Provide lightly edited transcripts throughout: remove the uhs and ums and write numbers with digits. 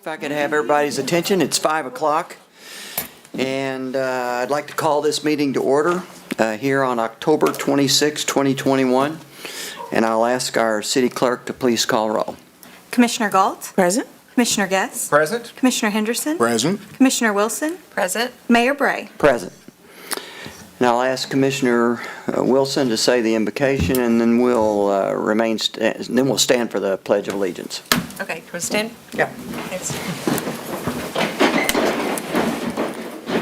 I could have everybody's attention, it's 5 o'clock, and I'd like to call this meeting to order here on October 26, 2021, and I'll ask our city clerk to please call roll. Commissioner Galt? Present. Commissioner Guess? Present. Commissioner Henderson? Present. Commissioner Wilson? Present. Mayor Bray? Present. And I'll ask Commissioner Wilson to say the invocation, and then we'll then we'll stand for the Pledge of Allegiance. Okay, can we stand? Yeah. Thanks.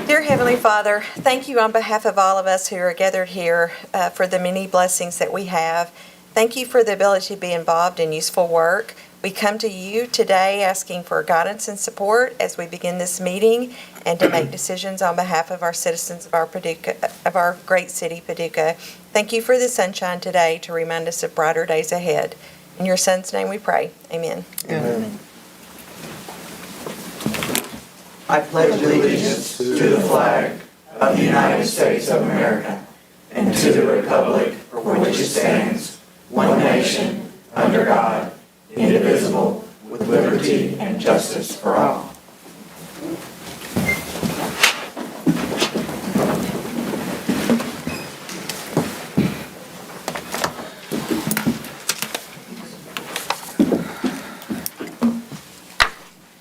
Dear Heavenly Father, thank you on behalf of all of us who are gathered here for the many blessings that we have. Thank you for the ability to be involved in useful work. We come to you today asking for guidance and support as we begin this meeting and to make decisions on behalf of our citizens of our great city, Paducah. Thank you for the sunshine today to remind us of brighter days ahead. In your Son's name we pray. Amen. Amen. I pledge allegiance to the flag of the United States of America and to the republic for which it stands, one nation, under God, indivisible, with liberty and justice for all.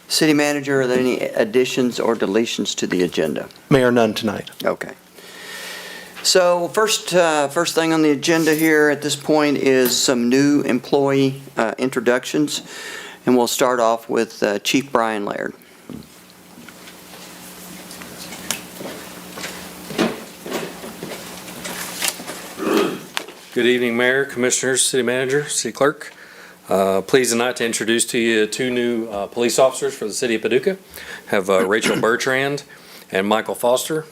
City Manager, are there any additions or deletions to the agenda? Mayor, none tonight. Okay. So first thing on the agenda here at this point is some new employee introductions, and we'll start off with Chief Brian Laird. Good evening, Mayor, Commissioners, City Manager, City Clerk. Pleased tonight to introduce to you two new police officers for the City of Paducah. Have Rachel Bertrand and Michael Foster.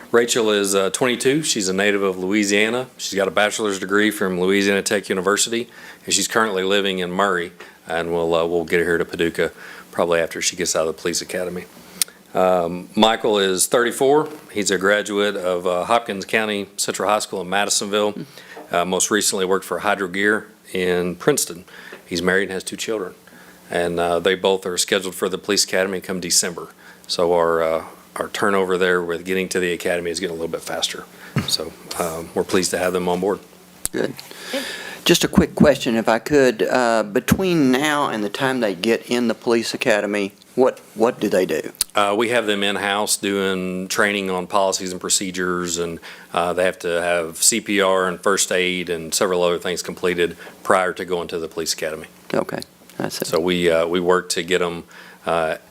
Rachel is 22. She's a native of Louisiana. She's got a bachelor's degree from Louisiana Tech University, and she's currently living in Murray. And we'll get her here to Paducah probably after she gets out of the police academy. Michael is 34. He's a graduate of Hopkins County Central High School in Madisonville. Most recently worked for Hydro Gear in Princeton. He's married and has 2 children. And they both are scheduled for the police academy come December. So our turnover there with getting to the academy is getting a little bit faster. So we're pleased to have them on board. Good. Just a quick question, if I could. Between now and the time they get in the police academy, what do they do? We have them in-house doing training on policies and procedures, and they have to have CPR and first aid and several other things completed prior to going to the police academy. Okay, that's it. So we work to get them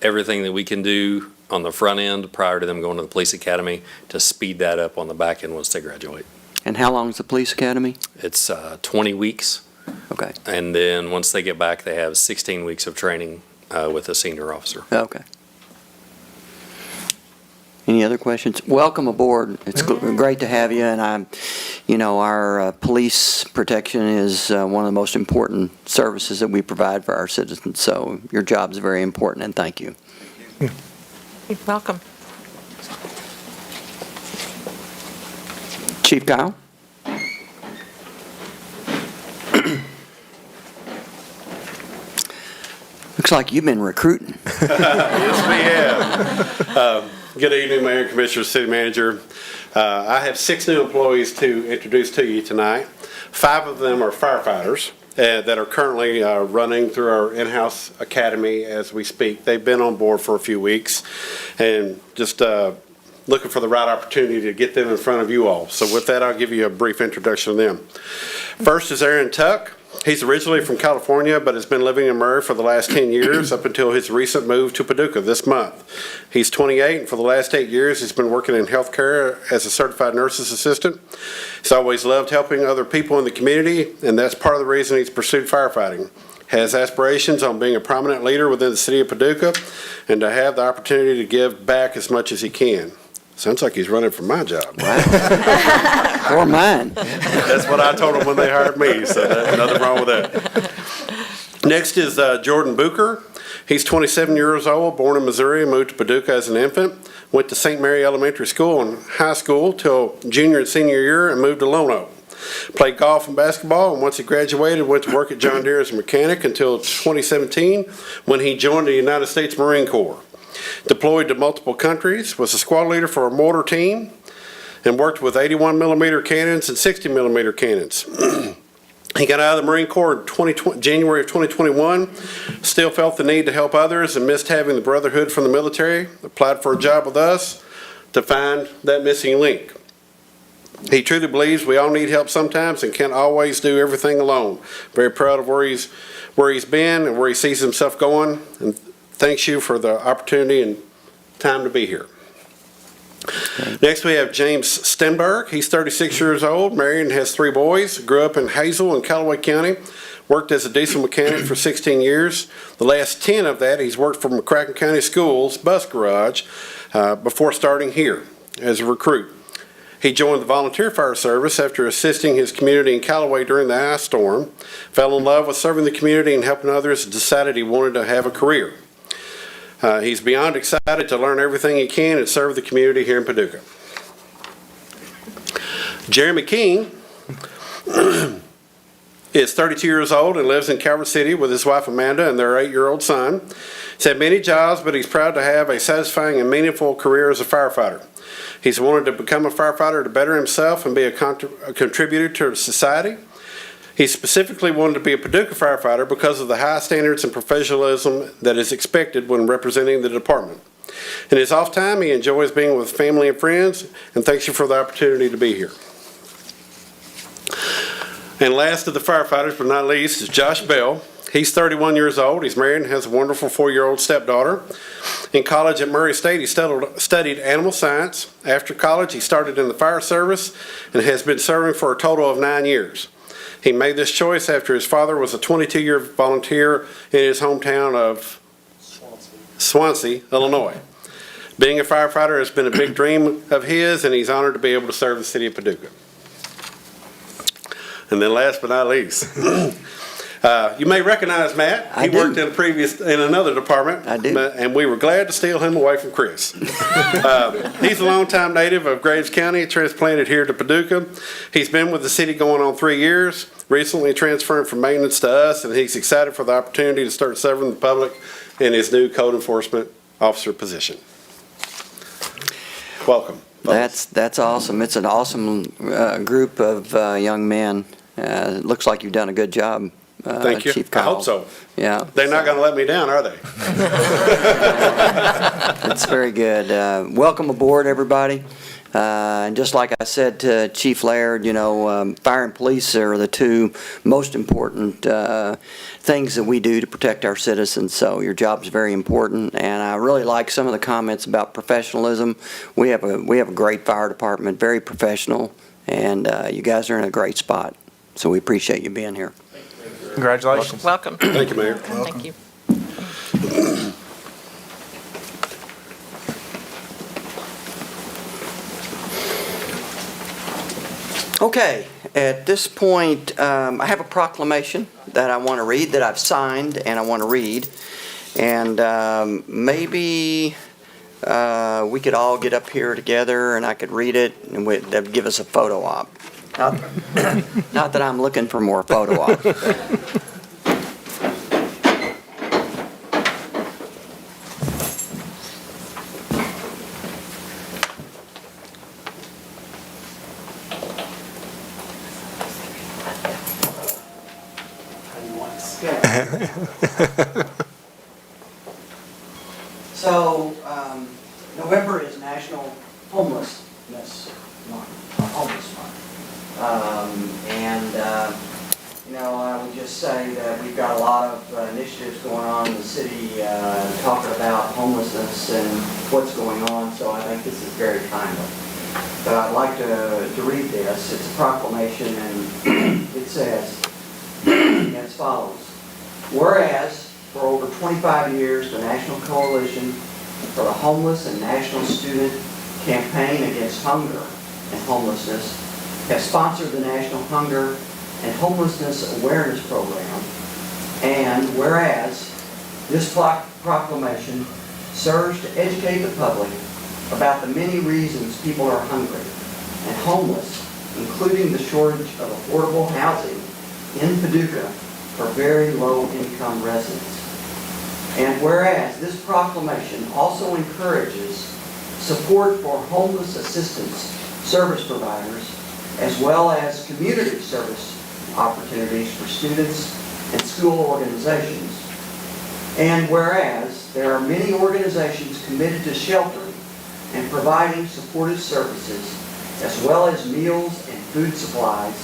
everything that we can do on the front end prior to them going to the police academy to speed that up on the back end once they graduate. And how long is the police academy? It's 20 weeks. Okay. And then once they get back, they have 16 weeks of training with a senior officer. Okay. Any other questions? Welcome aboard. It's great to have you, and our police protection is one of the most important services that we provide for our citizens. So your job is very important, and thank you. You're welcome. Chief Kyle? Looks like you've been recruiting. Yes, we have. Good evening, Mayor and Commissioners, City Manager. I have 6 new employees to introduce to you tonight. 5 of them are firefighters that are currently running through our in-house academy as we speak. They've been on board for a few weeks and just looking for the right opportunity to get them in front of you all. So with that, I'll give you a brief introduction of them. First is Aaron Tuck. He's originally from California, but has been living in Murray for the last 10 years up until his recent move to Paducah this month. He's 28, and for the last 8 years, he's been working in healthcare as a certified nurse's assistant. He's always loved helping other people in the community, and that's part of the reason he's pursued firefighting. Has aspirations on being a prominent leader within the city of Paducah and to have the opportunity to give back as much as he can. Sounds like he's running for my job. Wow. Or mine. That's what I told him when they hired me, so there's nothing wrong with that. Next is Jordan Bucher. He's 27 years old, born in Missouri, moved to Paducah as an infant, went to St. Mary Elementary School and high school till junior and senior year and moved to Lono. Played golf and basketball, and once he graduated, went to work at John Deere as a mechanic until 2017 when he joined the United States Marine Corps. Deployed to multiple countries, was a squad leader for a mortar team, and worked with 81 millimeter cannons and 60 millimeter cannons. He got out of the Marine Corps in January of 2021, still felt the need to help others and missed having the brotherhood from the military, applied for a job with us to find that missing link. He truly believes we all need help sometimes and can't always do everything alone. Very proud of where he's been and where he sees himself going, and thanks you for the opportunity and time to be here. Next we have James Stenberg. He's 36 years old, married and has 3 boys. Grew up in Hazel in Callaway County. Worked as a diesel mechanic for 16 years. The last 10 of that he's worked for McCracken County Schools bus garage before starting here as a recruit. He joined the volunteer fire service after assisting his community in Callaway during the ice storm. Fell in love with serving the community and helping others and decided he wanted to have a career. He's beyond excited to learn everything he can and serve the community here in Paducah. Jeremy King is 32 years old and lives in Calvert City with his wife Amanda and their 8-year-old son. He's had many jobs, but he's proud to have a satisfying and meaningful career as a firefighter. He's wanted to become a firefighter to better himself and be a contributor to society. He specifically wanted to be a Paducah firefighter because of the high standards and professionalism that is expected when representing the department. In his off time, he enjoys being with family and friends, and thanks you for the opportunity to be here. And last of the firefighters, but not least, is Josh Bell. He's 31 years old. He's married and has a wonderful 4-year-old stepdaughter. In college at Murray State, he studied animal science. After college, he started in the fire service and has been serving for a total of 9 years. He made this choice after his father was a 22-year volunteer in his hometown of Swansea, Illinois. Being a firefighter has been a big dream of his, and he's honored to be able to serve the city of Paducah. And then last but not least, you may recognize Matt. He worked in another department. I do. And we were glad to steal him away from Chris. He's a longtime native of Graves County, transplanted here to Paducah. He's been with the city going on 3 years, recently transferring from maintenance to us, and he's excited for the opportunity to start serving the public in his new code enforcement officer position. Welcome. That's awesome. It's an awesome group of young men. It looks like you've done a good job. Thank you. Chief Kyle. I hope so. Yeah. They're not going to let me down, are they? That's very good. Welcome aboard, everybody. And just like I said to Chief Laird, you know, fire and police are the 2 most important things that we do to protect our citizens. So your job is very important, and I really like some of the comments about professionalism. We have a great fire department, very professional, and you guys are in a great spot. So we appreciate you being here. Congratulations. Welcome. Thank you, Mayor. Thank you. Okay, at this point, I have a proclamation that I want to read, that I've signed and I want to read. And maybe we could all get up here together and I could read it, and that'd give us a photo op. Not that I'm looking for more photo ops. So, November is National Homelessness Month, Homeless Month. You know, I would just say that we've got a lot of initiatives going on in the city talking about homelessness and what's going on, so I think this is very timely. But I'd like to read this. It's a proclamation, and it says as follows. Whereas, for over 25 years, the National Coalition for the Homeless and National Student Campaign Against Hunger and Homelessness have sponsored the National Hunger and Homelessness Awareness Program. And whereas, this proclamation serves to educate the public about the many reasons people are hungry and homeless including the shortage of affordable housing in Paducah for very low-income residents. And whereas this proclamation also encourages support for homeless assistance service providers, as well as community service opportunities for students and school organizations. And whereas there are many organizations committed to sheltering and providing supportive services, as well as meals and food supplies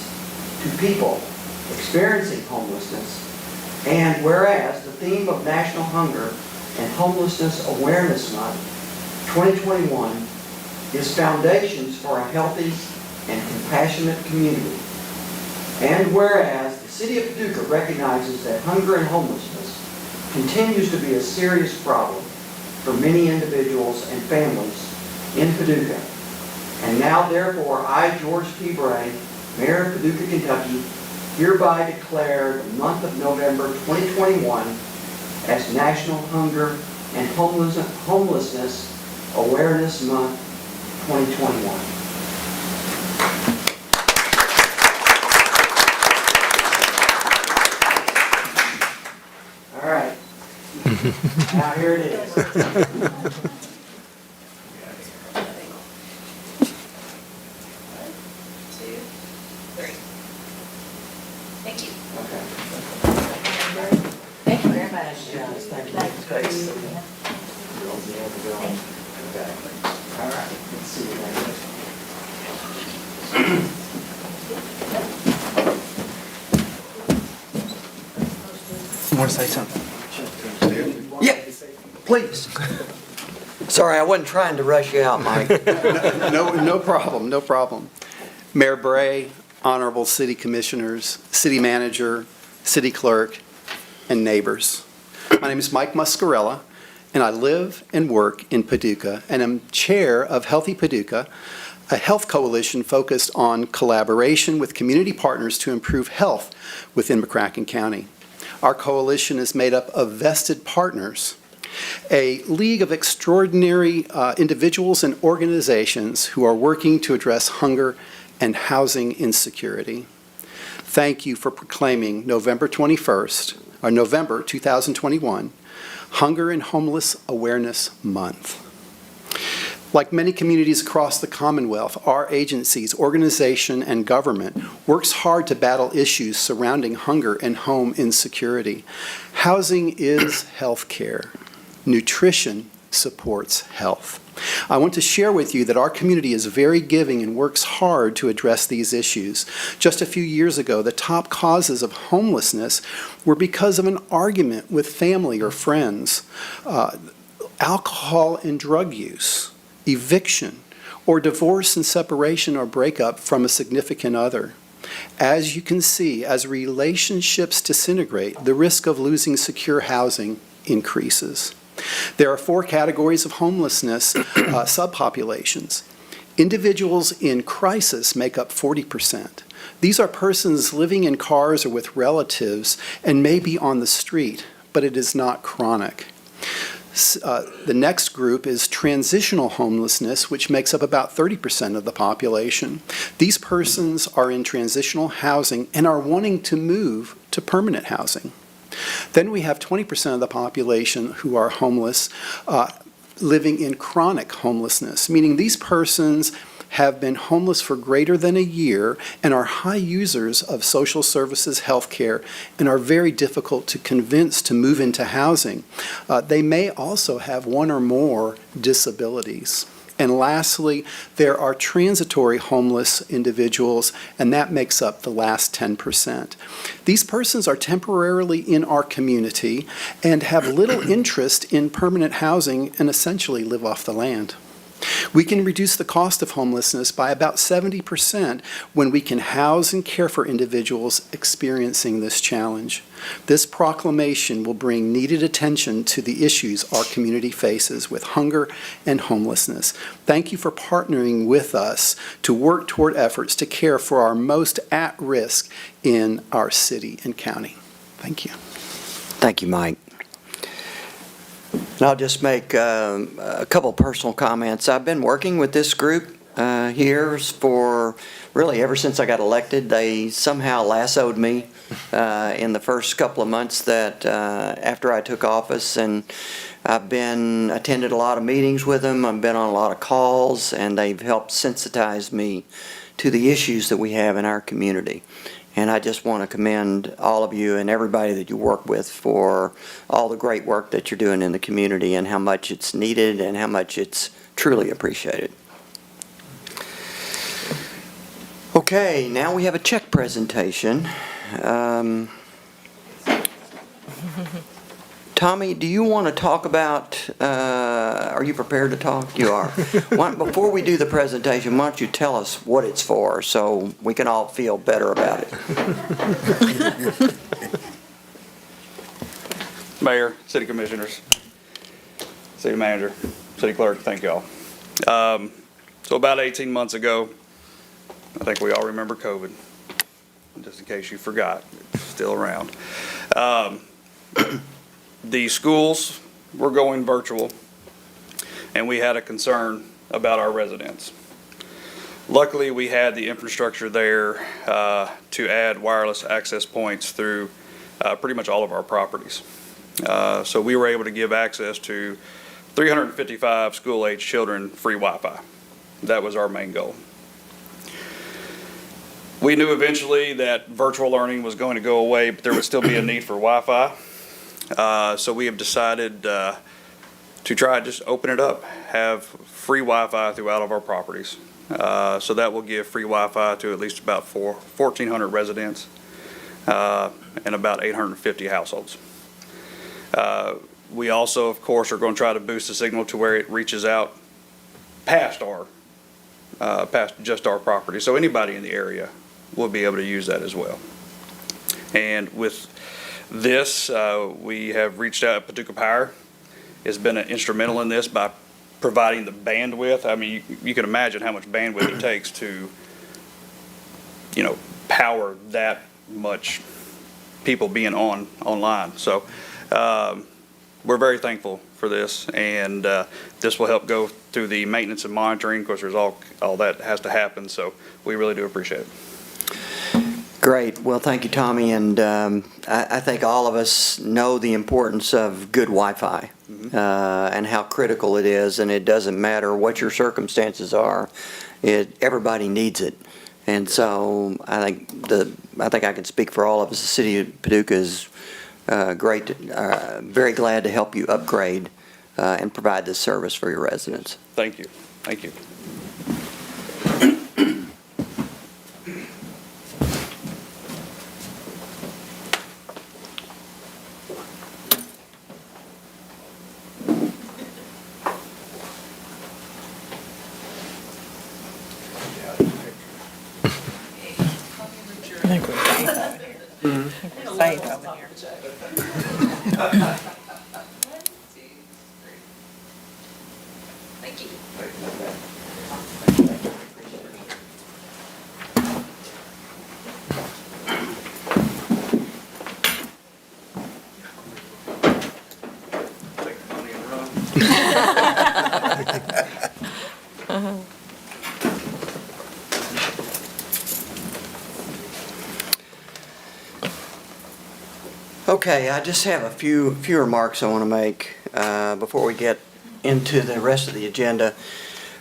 to people experiencing homelessness. And whereas the theme of National Hunger and Homelessness Awareness Month 2021 is Foundations for a Healthy and Compassionate Community. And whereas the City of Paducah recognizes that hunger and homelessness continues to be a serious problem for many individuals and families in Paducah. And now, therefore, I, George P. Bray, Mayor of Paducah, Kentucky, hereby declare the month of November 2021 as National Hunger and Homelessness Awareness Month 2021. All right. Now here it is. Thank you. Okay. Thank you very much. Yes, thank you. Thanks. Okay. All right. Let's see what that is. You want to say something? Yeah, please. Sorry, I wasn't trying to rush you out, Mike. No problem, no problem. Mayor Bray, honorable city commissioners, city manager, city clerk, and neighbors. My name is Mike Muscarella, and I live and work in Paducah, and I'm chair of Healthy Paducah, a health coalition focused on collaboration with community partners to improve health within McCracken County. Our coalition is made up of vested partners, a league of extraordinary individuals and organizations who are working to address hunger and housing insecurity. Thank you for proclaiming November 21st, or November 2021, Hunger and Homeless Awareness Month. Like many communities across the Commonwealth, our agencies, organization, and government works hard to battle issues surrounding hunger and home insecurity. Housing is health care. Nutrition supports health. I want to share with you that our community is very giving and works hard to address these issues. Just a few years ago, the top causes of homelessness were because of an argument with family or friends, alcohol and drug use, eviction, or divorce and separation or breakup from a significant other. As you can see, as relationships disintegrate, the risk of losing secure housing increases. There are 4 categories of homelessness subpopulations. Individuals in crisis make up 40%. These are persons living in cars or with relatives and may be on the street, but it is not chronic. The next group is transitional homelessness, which makes up about 30% of the population. These persons are in transitional housing and are wanting to move to permanent housing. Then we have 20% of the population who are homeless, living in chronic homelessness, meaning these persons have been homeless for greater than a year and are high users of social services, health care, and are very difficult to convince to move into housing. They may also have 1 or more disabilities. And lastly, there are transitory homeless individuals, and that makes up the last 10%. These persons are temporarily in our community and have little interest in permanent housing and essentially live off the land. We can reduce the cost of homelessness by about 70% when we can house and care for individuals experiencing this challenge. This proclamation will bring needed attention to the issues our community faces with hunger and homelessness. Thank you for partnering with us to work toward efforts to care for our most at risk in our city and county. Thank you. Thank you, Mike. And I'll just make a couple personal comments. I've been working with this group years for, really ever since I got elected. They somehow lassoed me in the first couple of months that after I took office, and I've been attended a lot of meetings with them. I've been on a lot of calls, and they've helped sensitize me to the issues that we have in our community. And I just want to commend all of you and everybody that you work with for all the great work that you're doing in the community and how much it's needed and how much it's truly appreciated. Okay, now we have a check presentation. Tommy, do you want to talk about, are you prepared to talk? You are. Before we do the presentation, why don't you tell us what it's for so we can all feel better about it? Mayor, City Commissioners, City Manager, City Clerk, thank y'all. So about 18 months ago, I think we all remember COVID, just in case you forgot, it's still around. The schools were going virtual, and we had a concern about our residents. Luckily, we had the infrastructure there to add wireless access points through pretty much all of our properties. So we were able to give access to 355 school-age children free Wi-Fi. That was our main goal. We knew eventually that virtual learning was going to go away, but there would still be a need for Wi-Fi. So we have decided to try to just open it up, have free Wi-Fi throughout all of our properties. So that will give free Wi-Fi to at least about 1,400 residents and about 850 households. We also, of course, are going to try to boost the signal to where it reaches out past just our property. So anybody in the area will be able to use that as well. And with this, we have reached out. Paducah Power has been instrumental in this by providing the bandwidth. I mean, you can imagine how much bandwidth it takes to, power that much people being online. So we're very thankful for this, and this will help go through the maintenance and monitoring. Of course, there's all that has to happen, so we really do appreciate it. Great. Well, thank you, Tommy. And I think all of us know the importance of good Wi-Fi and how critical it is. And it doesn't matter what your circumstances are; everybody needs it. And so I think I can speak for all of us. The City of Paducah is very glad to help you upgrade and provide this service for your residents. Thank you. Thank you. I think we're safe over here. Safe over here. Thank you. Take the money and run. Okay, I just have a few remarks I want to make before we get into the rest of the agenda.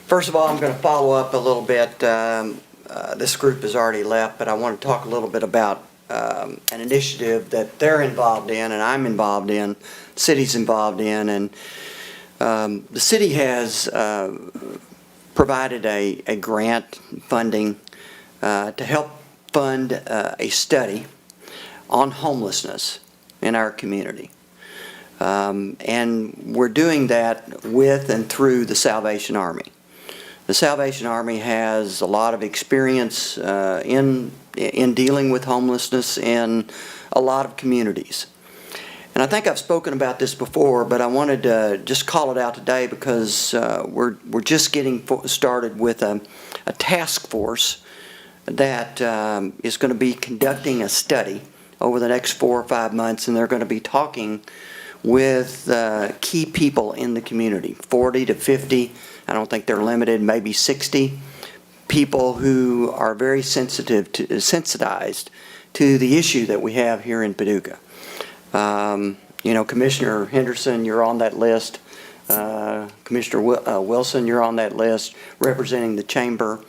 First of all, I'm going to follow up a little bit. This group has already left, but I want to talk a little bit about an initiative that they're involved in and I'm involved in, the city's involved in. And the city has provided a grant funding to help fund a study on homelessness in our community. And we're doing that with and through the Salvation Army. The Salvation Army has a lot of experience in dealing with homelessness in a lot of communities. And I think I've spoken about this before, but I wanted to just call it out today because we're just getting started with a task force that is going to be conducting a study over the next 4 or 5 months, and they're going to be talking with key people in the community, 40 to 50. I don't think they're limited, maybe 60 people who are very sensitized to the issue that we have here in Paducah. Commissioner Henderson, you're on that list. Commissioner Wilson, you're on that list representing the chamber.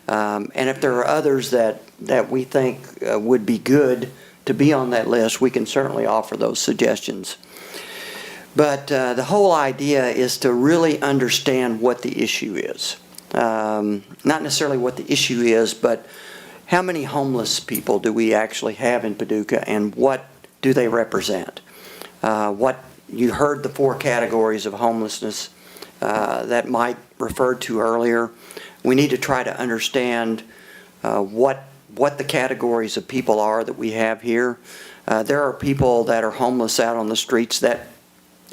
And if there are others that we think would be good to be on that list, we can certainly offer those suggestions. But the whole idea is to really understand what the issue is. Not necessarily what the issue is, but how many homeless people do we actually have in Paducah, and what do they represent? What you heard the 4 categories of homelessness that Mike referred to earlier. We need to try to understand what the categories of people are that we have here. There are people that are homeless out on the streets that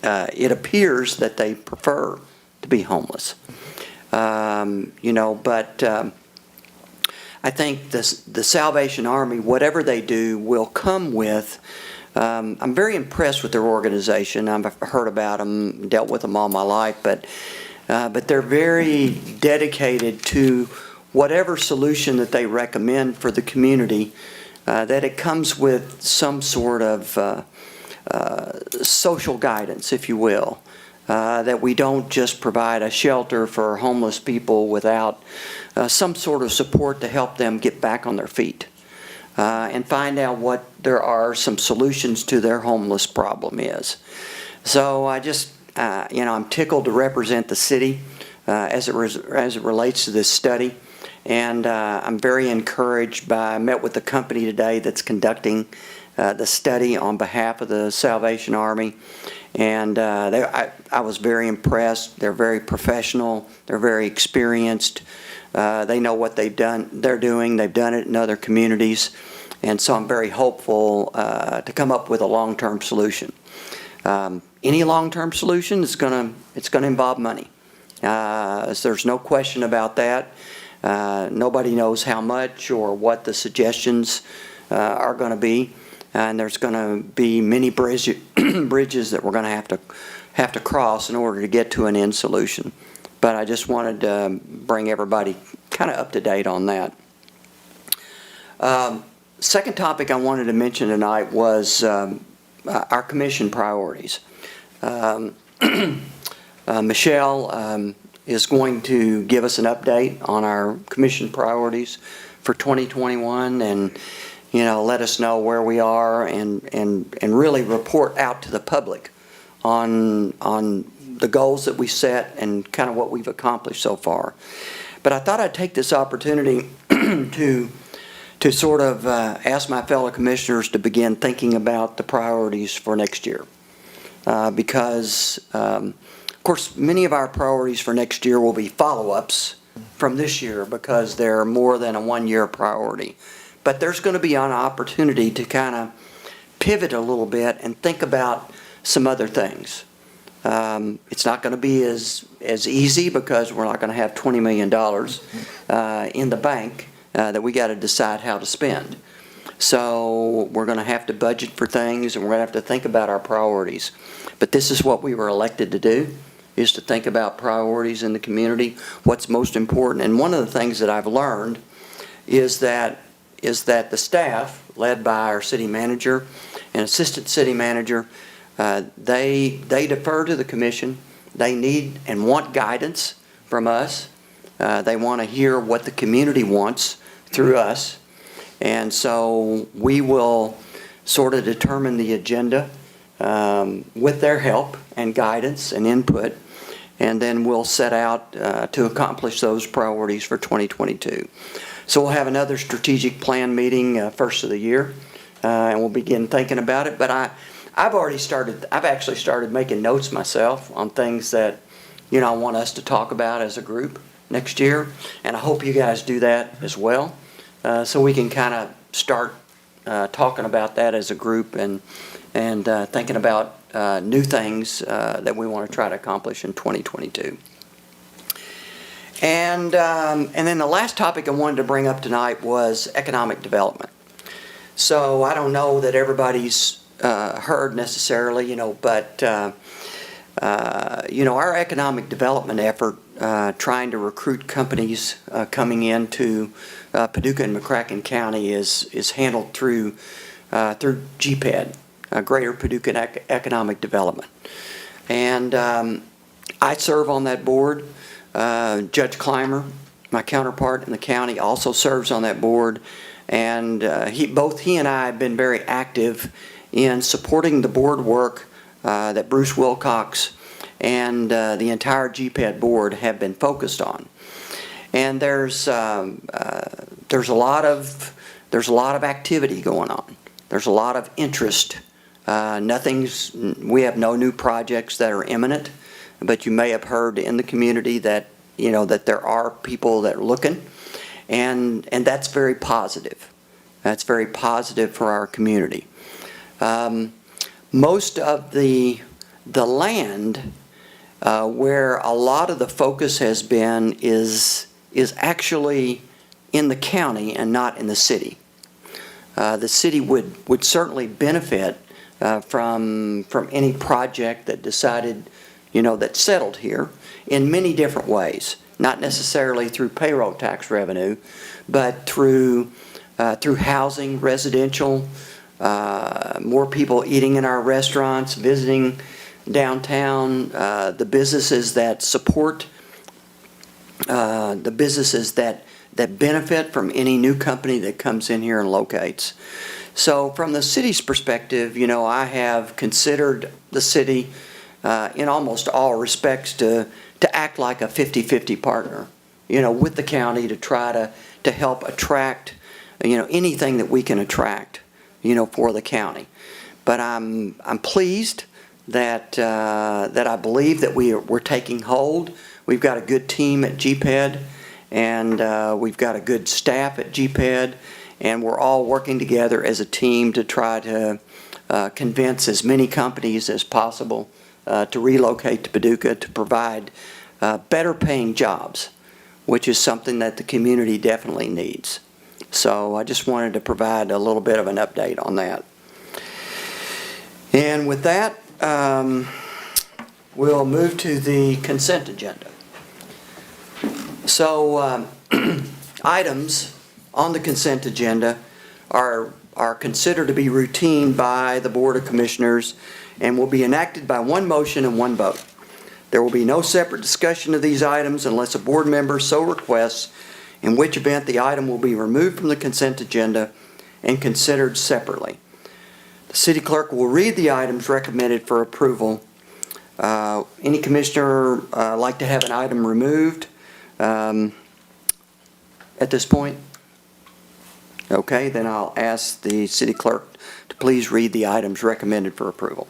it appears that they prefer to be homeless. But I think the Salvation Army, whatever they do, will come with. I'm very impressed with their organization. I've heard about them, dealt with them all my life, but they're very dedicated to whatever solution that they recommend for the community, that it comes with some sort of social guidance, if you will, that we don't just provide a shelter for homeless people without some sort of support to help them get back on their feet. And find out what there are some solutions to their homeless problem is. So I just, I'm tickled to represent the city as it relates to this study. And I'm very encouraged I met with the company today that's conducting the study on behalf of the Salvation Army. And I was very impressed. They're very professional. They're very experienced. They know what they're doing. They've done it in other communities. And so I'm very hopeful to come up with a long-term solution. Any long-term solution is going to involve money. There's no question about that. Nobody knows how much or what the suggestions are going to be. And there's going to be many bridges that we're going to have to cross in order to get to an end solution. But I just wanted to bring everybody kind of up to date on that. Second topic I wanted to mention tonight was our commission priorities. Michelle is going to give us an update on our commission priorities for 2021 and let us know where we are and really report out to the public on the goals that we set and kind of what we've accomplished so far. But I thought I'd take this opportunity to sort of ask my fellow commissioners to begin thinking about the priorities for next year. Because, of course, many of our priorities for next year will be follow-ups from this year because they're more than a one-year priority. But there's going to be an opportunity to kind of pivot a little bit and think about some other things. It's not going to be as easy because we're not going to have $20 million in the bank that we got to decide how to spend. So we're going to have to budget for things and we're going to have to think about our priorities. But this is what we were elected to do, is to think about priorities in the community, what's most important. And one of the things that I've learned is that the staff, led by our city manager and assistant city manager, they defer to the commission. They need and want guidance from us. They want to hear what the community wants through us. And so we will sort of determine the agenda with their help and guidance and input. And then we'll set out to accomplish those priorities for 2022. So we'll have another strategic plan meeting first of the year, and we'll begin thinking about it. But I've actually started making notes myself on things that I want us to talk about as a group next year, and I hope you guys do that as well, so we can kind of start talking about that as a group and thinking about new things that we want to try to accomplish in 2022. And then the last topic I wanted to bring up tonight was economic development. So I don't know that everybody's heard necessarily, but our economic development effort trying to recruit companies coming into Paducah and McCracken County is handled through GPED, Greater Paducah Economic Development. And I serve on that board. Judge Clymer, my counterpart in the county, also serves on that board. And both he and I have been very active in supporting the board work that Bruce Wilcox and the entire GPED board have been focused on. And there's a lot of activity going on. There's a lot of interest. We have no new projects that are imminent, but you may have heard in the community that that there are people that are looking, and that's very positive. That's very positive for our community. Most of the land where a lot of the focus has been is actually in the county and not in the city. The city would certainly benefit from any project that decided, that settled here in many different ways, not necessarily through payroll tax revenue, but through housing, residential, more people eating in our restaurants, visiting downtown, the businesses that support, the businesses that benefit from any new company that comes in here and locates. So from the city's perspective, I have considered the city in almost all respects to act like a 50-50 partner, with the county to try to help attract, anything that we can attract, for the county. But I'm pleased that I believe that we're taking hold. We've got a good team at GPED, and we've got a good staff at GPED, and we're all working together as a team to try to convince as many companies as possible to relocate to Paducah to provide better paying jobs, which is something that the community definitely needs. So I just wanted to provide a little bit of an update on that. And with that, we'll move to the consent agenda. So items on the consent agenda are considered to be routine by the Board of Commissioners and will be enacted by one motion and one vote. There will be no separate discussion of these items unless a board member so requests, in which event the item will be removed from the consent agenda and considered separately. The city clerk will read the items recommended for approval. Any commissioner like to have an item removed at this point? Okay, then I'll ask the city clerk to please read the items recommended for approval.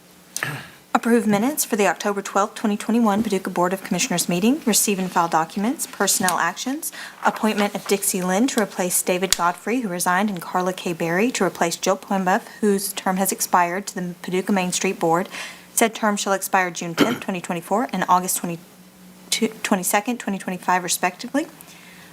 Approve minutes for the October 12, 2021 Paducah Board of Commissioners meeting, receive and file documents, personnel actions, appointment of Dixie Lynn to replace David Godfrey, who resigned, and Carla K. Berry to replace Jill Plembuff, whose term has expired, to the Paducah Main Street Board. Said term shall expire June 10, 2024 and August 22, 2025, respectively.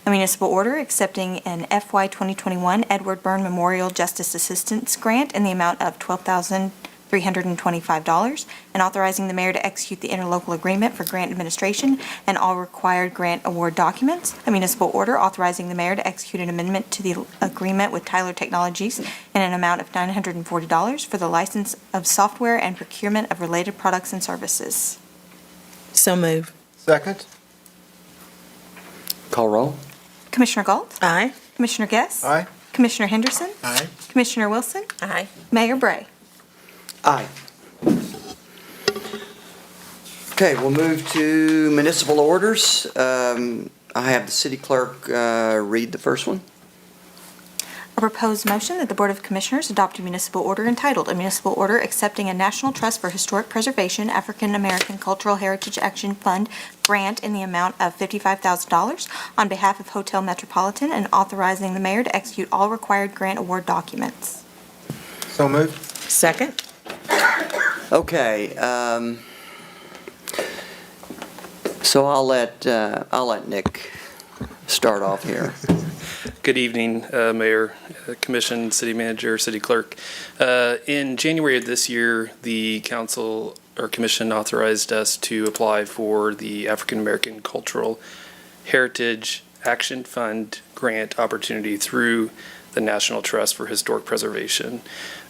A municipal order accepting an FY 2021 Edward Byrne Memorial Justice Assistance Grant in the amount of $12,325 and authorizing the mayor to execute the interlocal agreement for grant administration and all required grant award documents. A municipal order authorizing the mayor to execute an amendment to the agreement with Tyler Technologies in an amount of $940 for the license of software and procurement of related products and services. So move. Second. Call roll. Commissioner Galt? Aye. Commissioner Guess? Aye. Commissioner Henderson? Aye. Commissioner Wilson? Aye. Mayor Bray? Aye. Okay, we'll move to municipal orders. I have the city clerk read the first one. A proposed motion that the Board of Commissioners adopt a municipal order entitled, "A Municipal Order Accepting a National Trust for Historic Preservation African American Cultural Heritage Action Fund Grant in the amount of $55,000 on behalf of Hotel Metropolitan and authorizing the mayor to execute all required grant award documents." So moved. Second. Okay, so I'll let Nick start off here. Good evening, Mayor, Commission, City Manager, City Clerk. In January of this year, the council our commission authorized us to apply for the African American Cultural Heritage Action Fund grant opportunity through the National Trust for Historic Preservation.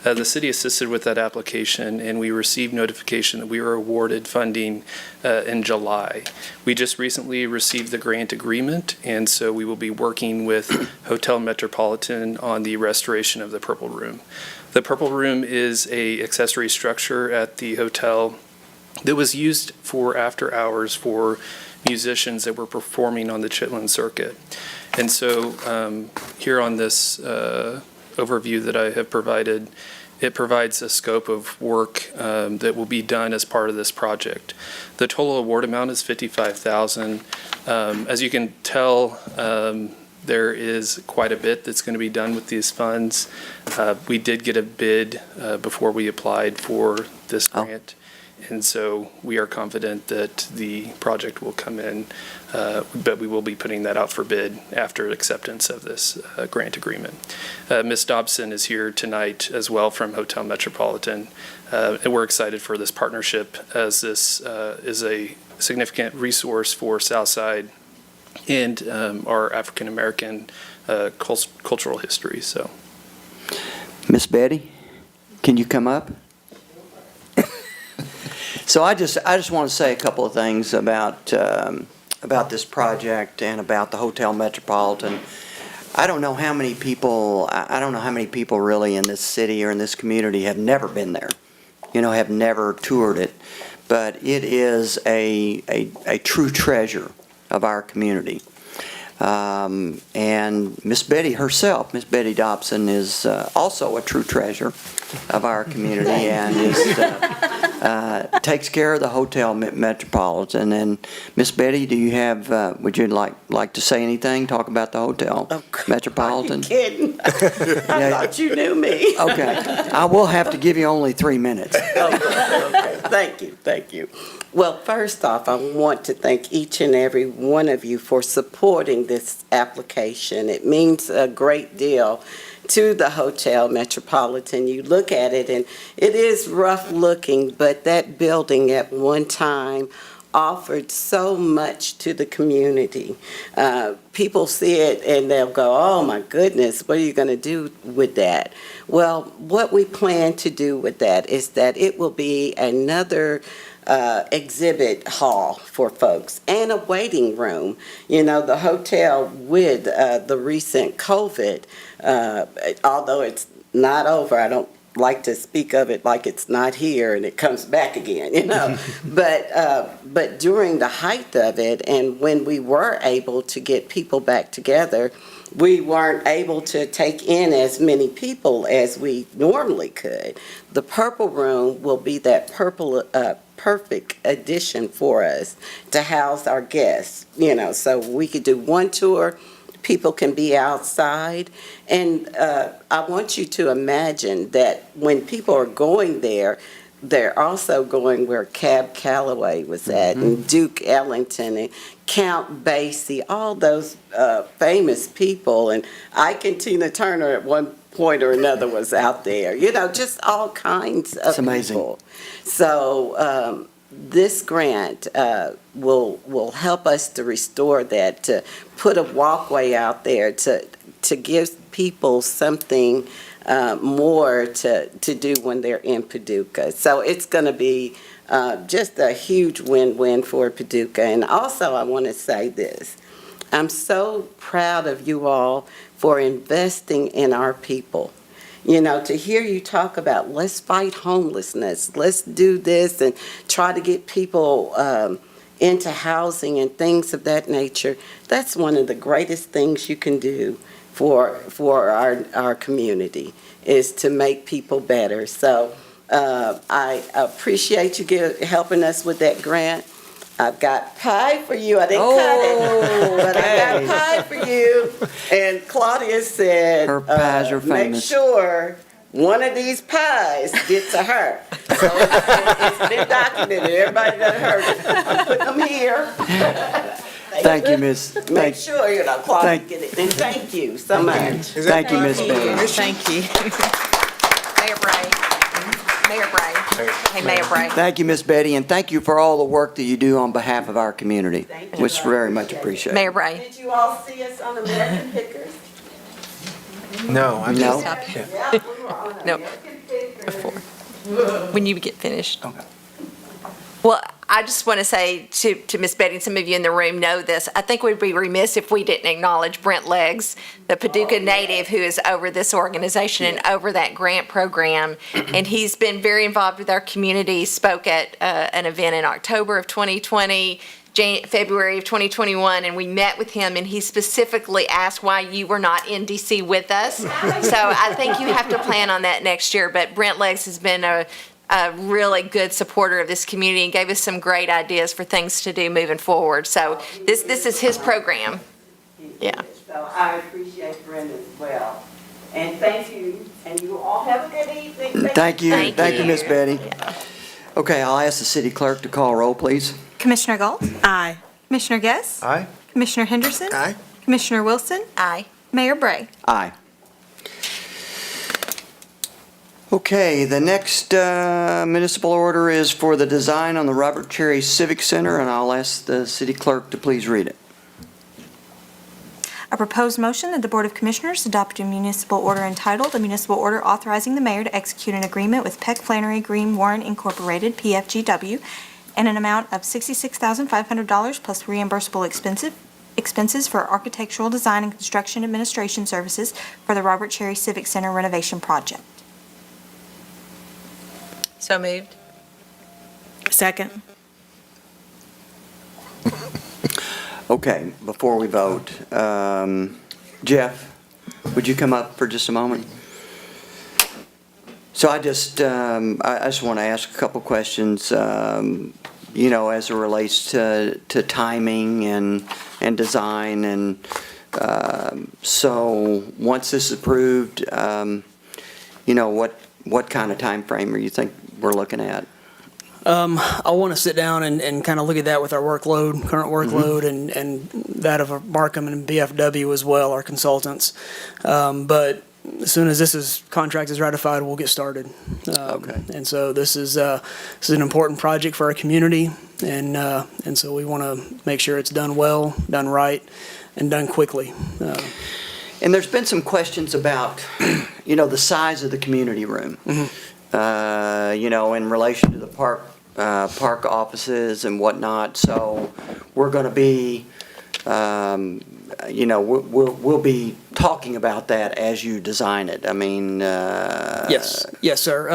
The city assisted with that application, and we received notification that we were awarded funding in July. We just recently received the grant agreement, and so we will be working with Hotel Metropolitan on the restoration of the Purple Room. The Purple Room is a accessory structure at the hotel that was used for after hours for musicians that were performing on the Chitlin Circuit. And so here on this overview that I have provided, it provides a scope of work that will be done as part of this project. The total award amount is $55,000. As you can tell, there is quite a bit that's going to be done with these funds. We did get a bid before we applied for this grant. And so we are confident that the project will come in, but we will be putting that out for bid after acceptance of this grant agreement. Ms. Dobson is here tonight as well from Hotel Metropolitan, and we're excited for this partnership as this is a significant resource for Southside and our African American cultural history. So, Miss Betty, can you come up? So I just want to say a couple of things about this project and about the Hotel Metropolitan. I don't know how many people really in this city or in this community have never been there, have never toured it, but it is a true treasure of our community. And Miss Betty herself, Miss Betty Dobson, is also a true treasure of our community and takes care of the Hotel Metropolitan. And Miss Betty, do you have? Would you like to say anything? Talk about the Hotel Metropolitan? Are you kidding? I thought you knew me. Okay, I will have to give you only 3 minutes. Okay. Thank you. Well, first off, I want to thank each and every one of you for supporting this application. It means a great deal to the Hotel Metropolitan. You look at it and it is rough looking, but that building at one time offered so much to the community. People see it and they'll go, oh my goodness, what are you going to do with that? Well, what we plan to do with that is that it will be another exhibit hall for folks and a waiting room. The hotel with the recent COVID, although it's not over, I don't like to speak of it like it's not here and it comes back again, but during the height of it and when we were able to get people back together, we weren't able to take in as many people as we normally could. The Purple Room will be that perfect addition for us to house our guests, so we could do one tour, people can be outside, and I want you to imagine that when people are going there, they're also going where Cab Calloway was at, and Duke Ellington, and Count Basie, all those famous people, and Ike and Tina Turner at one point or another was out there, just all kinds of people. So this grant will help us to restore that, to put a walkway out there, to give people something more to do when they're in Paducah. So it's going to be just a huge win-win for Paducah. And also I want to say this. I'm so proud of you all for investing in our people. To hear you talk about let's fight homelessness, let's do this and try to get people into housing and things of that nature, that's one of the greatest things you can do for our community, is to make people better. So I appreciate you helping us with that grant. I've got pie for you. I didn't cut it, but I got pie for you. And Claudia said, Her pies are make famous. sure one of these pies get to her. So it's been documented. Everybody that heard it. I'm putting them here. Thank you, Miss. Make sure, Claudia get it. And thank you so much. Thank you, Miss Betty. Thank you. Mayor Bray. Hey, Mayor Bray. Thank you, Miss Betty, and thank you for all the work that you do on behalf of our community. Thank you. Which very much appreciated. Mayor Bray. Did you all see us on American Pickers? No, I'm No? Yeah, we were on No. American Pickers. When you get finished. Okay. Well, I just want to say to Ms. Betty, and some of you in the room know this, I think we'd be remiss if we didn't acknowledge Brent Leggs, the Paducah native who is over this organization and over that grant program. And he's been very involved with our community, spoke at an event in October of 2020, February of 2021, and we met with him, and he specifically asked why you were not in DC with us. So I think you have to plan on that next year. But Brent Leggs has been a really good supporter of this community and gave us some great ideas for things to do moving forward. So this is his program. Yeah. So I appreciate Brenda as well. And thank you, and you all have a good evening. Thank you. Thank Thank you, you. Miss Betty. Okay, I'll ask the city clerk to call roll, please. Commissioner Galt, Aye. Commissioner Guess, Aye. Commissioner Henderson, Aye. Commissioner Wilson, Aye. Mayor Bray. Aye. Okay, the next municipal order is for the design on the Robert Cherry Civic Center, and I'll ask the city clerk to please read it. A proposed motion that the Board of Commissioners adopt a municipal order entitled, "A Municipal Order Authorizing the Mayor to Execute an Agreement with Peck Flannery Green Warren Incorporated, PFGW, and an amount of $66,500 plus reimbursable expenses for architectural design and construction administration services for the Robert Cherry Civic Center renovation project." So moved. Second. Okay, before we vote, Jeff, would you come up for just a moment? So I just want to ask a couple questions, as it relates to timing and design, and so once this is approved, what kind of time frame do you think we're looking at? I want to sit down and kind of look at that with our workload, current workload, and that of Markham and BFW as well, our consultants. But as soon as contract is ratified, we'll get started. Okay. And so this is an important project for our community, and so we want to make sure it's done well, done right, and done quickly. And there's been some questions about, the size of the community room. In relation to the park offices and whatnot. So we're going to be, we'll be talking about that as you design it. I mean, Yes, sir.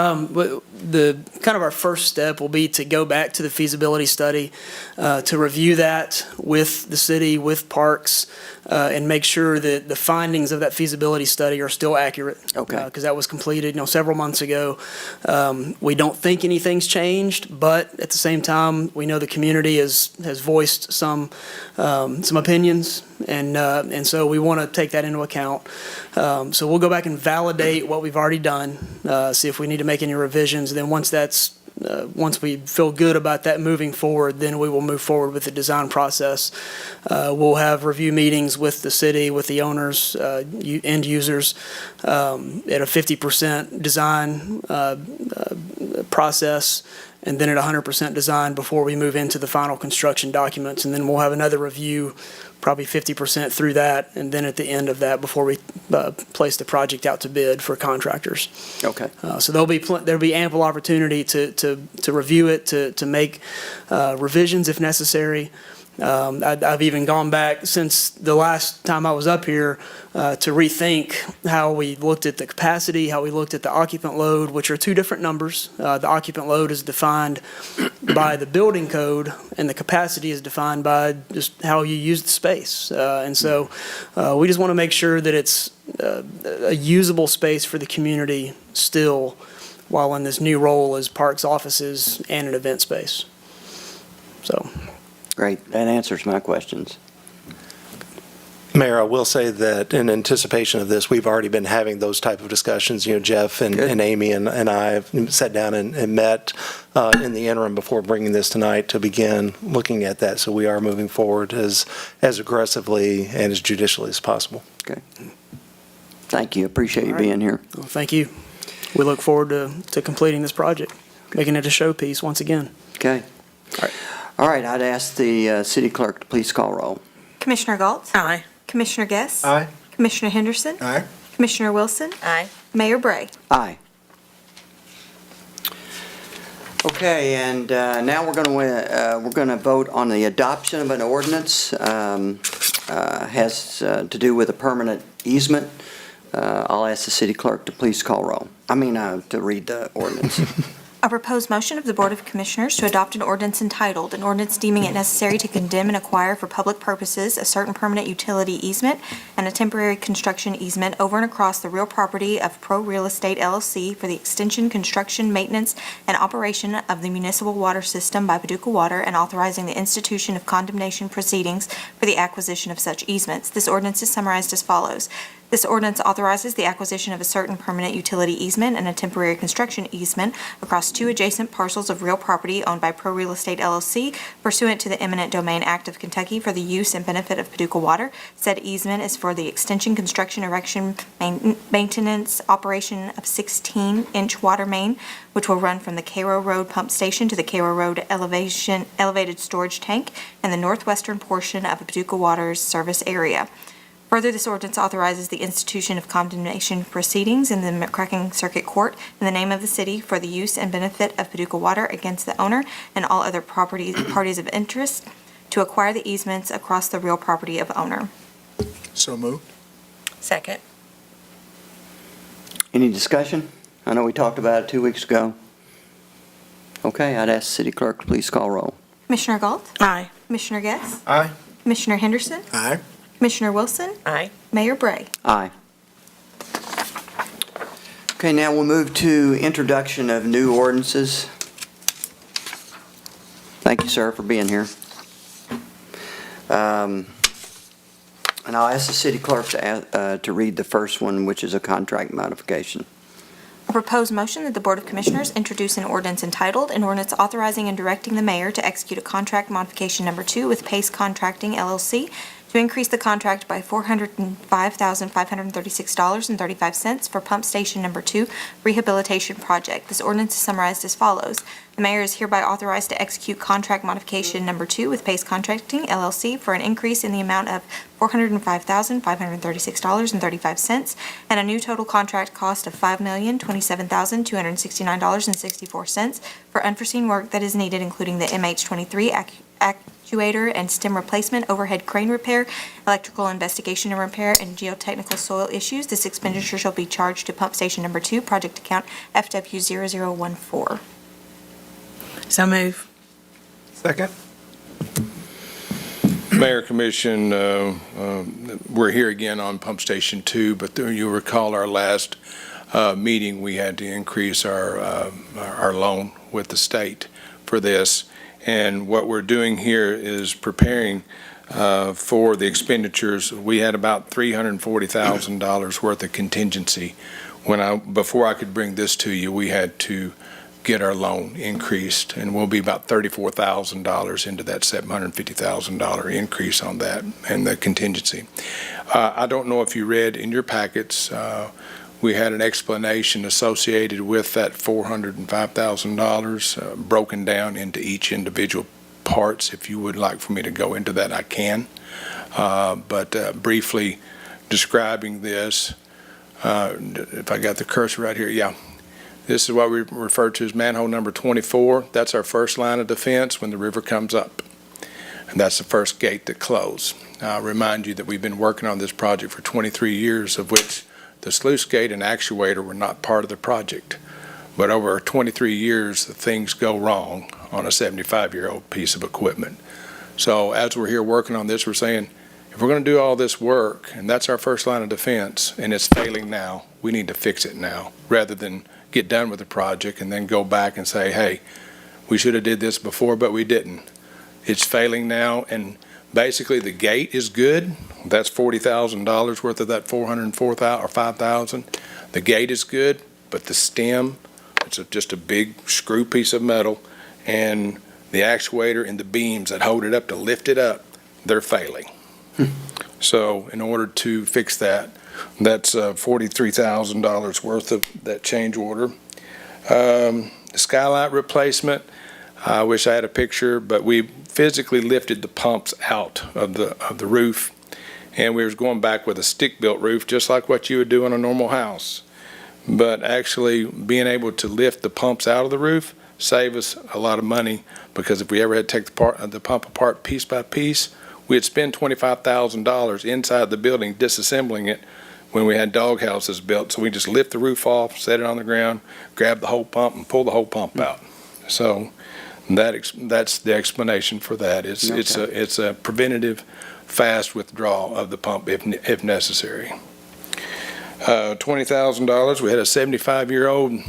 The kind of our first step will be to go back to the feasibility study, to review that with the city, with parks, and make sure that the findings of that feasibility study are still accurate. Okay. Because that was completed, several months ago. We don't think anything's changed, but at the same time, we know the community has voiced some opinions, and so we want to take that into account. So we'll go back and validate what we've already done, see if we need to make any revisions. Then once we feel good about that moving forward, then we will move forward with the design process. We'll have review meetings with the city, with the owners, end users, at a 50% design process, and then at 100% design before we move into the final construction documents. And then we'll have another review, probably 50% through that, and then at the end of that before we place the project out to bid for contractors. okay. So there'll be ample opportunity to review it, to make revisions if necessary. I've even gone back since the last time I was up here to rethink how we looked at the capacity, how we looked at the occupant load, which are two different numbers. The occupant load is defined by the building code, and the capacity is defined by just how you use the space. And so we just want to make sure that it's a usable space for the community still, while in this new role as parks, offices, and an event space. So. Great. That answers my questions. Mayor, I will say that in anticipation of this, we've already been having those type of discussions. Jeff and Amy and I have sat down and met in the interim before bringing this tonight to begin looking at that. So we are moving forward as aggressively and as judicially as possible. Okay. Thank you. Appreciate you being here. Well, thank you. We look forward to completing this project. making it a showpiece once again. Okay. All right, I'd ask the city clerk to please call roll. Commissioner Galt? Aye. Commissioner Guess? Aye. Commissioner Henderson? Aye. Commissioner Wilson? Aye. Mayor Bray? Aye. Okay, and now we're going to vote on the adoption of an ordinance. Has to do with a permanent easement. I'll ask the city clerk to please call roll. To read the ordinance. A proposed motion of the Board of Commissioners to adopt an ordinance entitled, an ordinance deeming it necessary to condemn and acquire for public purposes a certain permanent utility easement and a temporary construction easement over and across the real property of Pro Real Estate LLC for the extension, construction, maintenance, and operation of the municipal water system by Paducah Water and authorizing the institution of condemnation proceedings for the acquisition of such easements. This ordinance is summarized as follows. This ordinance authorizes the acquisition of a certain permanent utility easement and a temporary construction easement across two adjacent parcels of real property owned by Pro Real Estate LLC pursuant to the Eminent Domain Act of Kentucky for the use and benefit of Paducah Water. Said easement is for the extension, construction, erection, maintenance, operation of 16-inch water main, which will run from the Cairo Road pump station to the Cairo Road elevated storage tank in the northwestern portion of Paducah Water's service area. Further, this ordinance authorizes the institution of condemnation proceedings in the McCracken Circuit Court in the name of the city for the use and benefit of Paducah Water against the owner and all other parties of interest to acquire the easements across the real property of owner. So moved. Second. Any discussion? I know we talked about it 2 weeks ago. Okay, I'd ask the city clerk to please call roll. Commissioner Galt? Aye. Commissioner Guess? Aye. Commissioner Henderson? Aye. Commissioner Wilson? Aye. Mayor Bray? Aye. Okay, now we'll move to introduction of new ordinances. Thank you, sir, for being here. And I'll ask the city clerk to read the first one, which is a contract modification. A proposed motion that the Board of Commissioners introduce an ordinance entitled, an ordinance authorizing and directing the mayor to execute a contract modification number 2 with Pace Contracting LLC to increase the contract by $405,536.35 for Pump Station Number 2 Rehabilitation Project. This ordinance is summarized as follows. The mayor is hereby authorized to execute contract modification number 2 with Pace Contracting LLC for an increase in the amount of $405,536.35 and a new total contract cost of $5,027,269.64 for unforeseen work that is needed, including the MH23 actuator and stem replacement, overhead crane repair, electrical investigation and repair, and geotechnical soil issues. This expenditure shall be charged to Pump Station Number 2, project account FW0014. So move. Second. Mayor, Commission, we're here again on Pump Station 2, but you'll recall our last meeting, we had to increase our loan with the state for this. And what we're doing here is preparing for the expenditures. We had about $340,000 worth of contingency. Before I could bring this to you, we had to get our loan increased, and we'll be about $34,000 into that $750,000 increase on that and the contingency. I don't know if you read in your packets, we had an explanation associated with that $405,000 broken down into each individual parts. If you would like for me to go into that, I can. But briefly describing this, if I got the cursor right here, yeah. This is what we refer to as manhole number 24. That's our first line of defense when the river comes up. And that's the first gate that closes. I'll remind you that we've been working on this project for 23 years, of which the sluice gate and actuator were not part of the project. But over 23 years, things go wrong on a 75-year-old piece of equipment. So as we're here working on this, we're saying, if we're going to do all this work, and that's our first line of defense, and it's failing now, we need to fix it now, rather than get done with the project and then go back and say, hey, we should have did this before, but we didn't. It's failing now, and basically the gate is good. That's $40,000 worth of that $404,000 or $5,000. The gate is good, but the stem, it's just a big screw piece of metal, and the actuator and the beams that hold it up to lift it up, they're failing. So in order to fix that, that's $43,000 worth of that change order. The Skylight Replacement, I wish I had a picture, but we physically lifted the pumps out of the roof, and we was going back with a stick-built roof, just like what you would do on a normal house. But actually being able to lift the pumps out of the roof save us a lot of money, because if we ever had to take the pump apart piece by piece, we'd spend $25,000 inside the building disassembling it when we had dog houses built. So we just lift the roof off, set it on the ground, grab the whole pump, and pull the whole pump out. So that's the explanation for that. It's a preventative, fast withdrawal of the pump if necessary. $20,000. We had a 75-year-old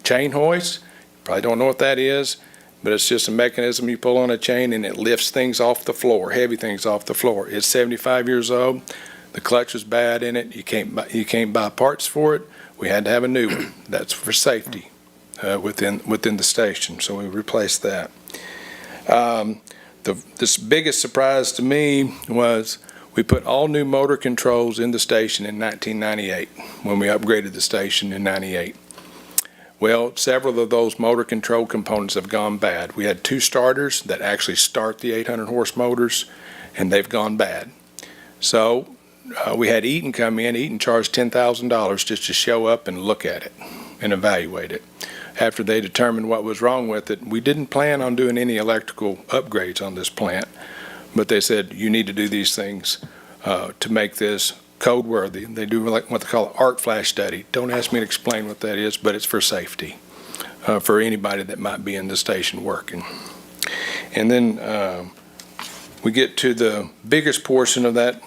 chain hoist. Probably don't know what that is, but it's just a mechanism you pull on a chain and it lifts things off the floor, heavy things off the floor. It's 75 years old. The clutch was bad in it. You can't buy parts for it. We had to have a new one. That's for safety within the station, so we replaced that. This biggest surprise to me was we put all new motor controls in the station in 1998 when we upgraded the station in 98. Well, several of those motor control components have gone bad. We had 2 starters that actually start the 800 horse motors, and they've gone bad. So we had Eaton come in. Eaton charged $10,000 just to show up and look at it and evaluate it. After they determined what was wrong with it, we didn't plan on doing any electrical upgrades on this plant, but they said you need to do these things to make this code worthy. They do like what they call an arc flash study. Don't ask me to explain what that is, but it's for safety for anybody that might be in the station working. And then we get to the biggest portion of that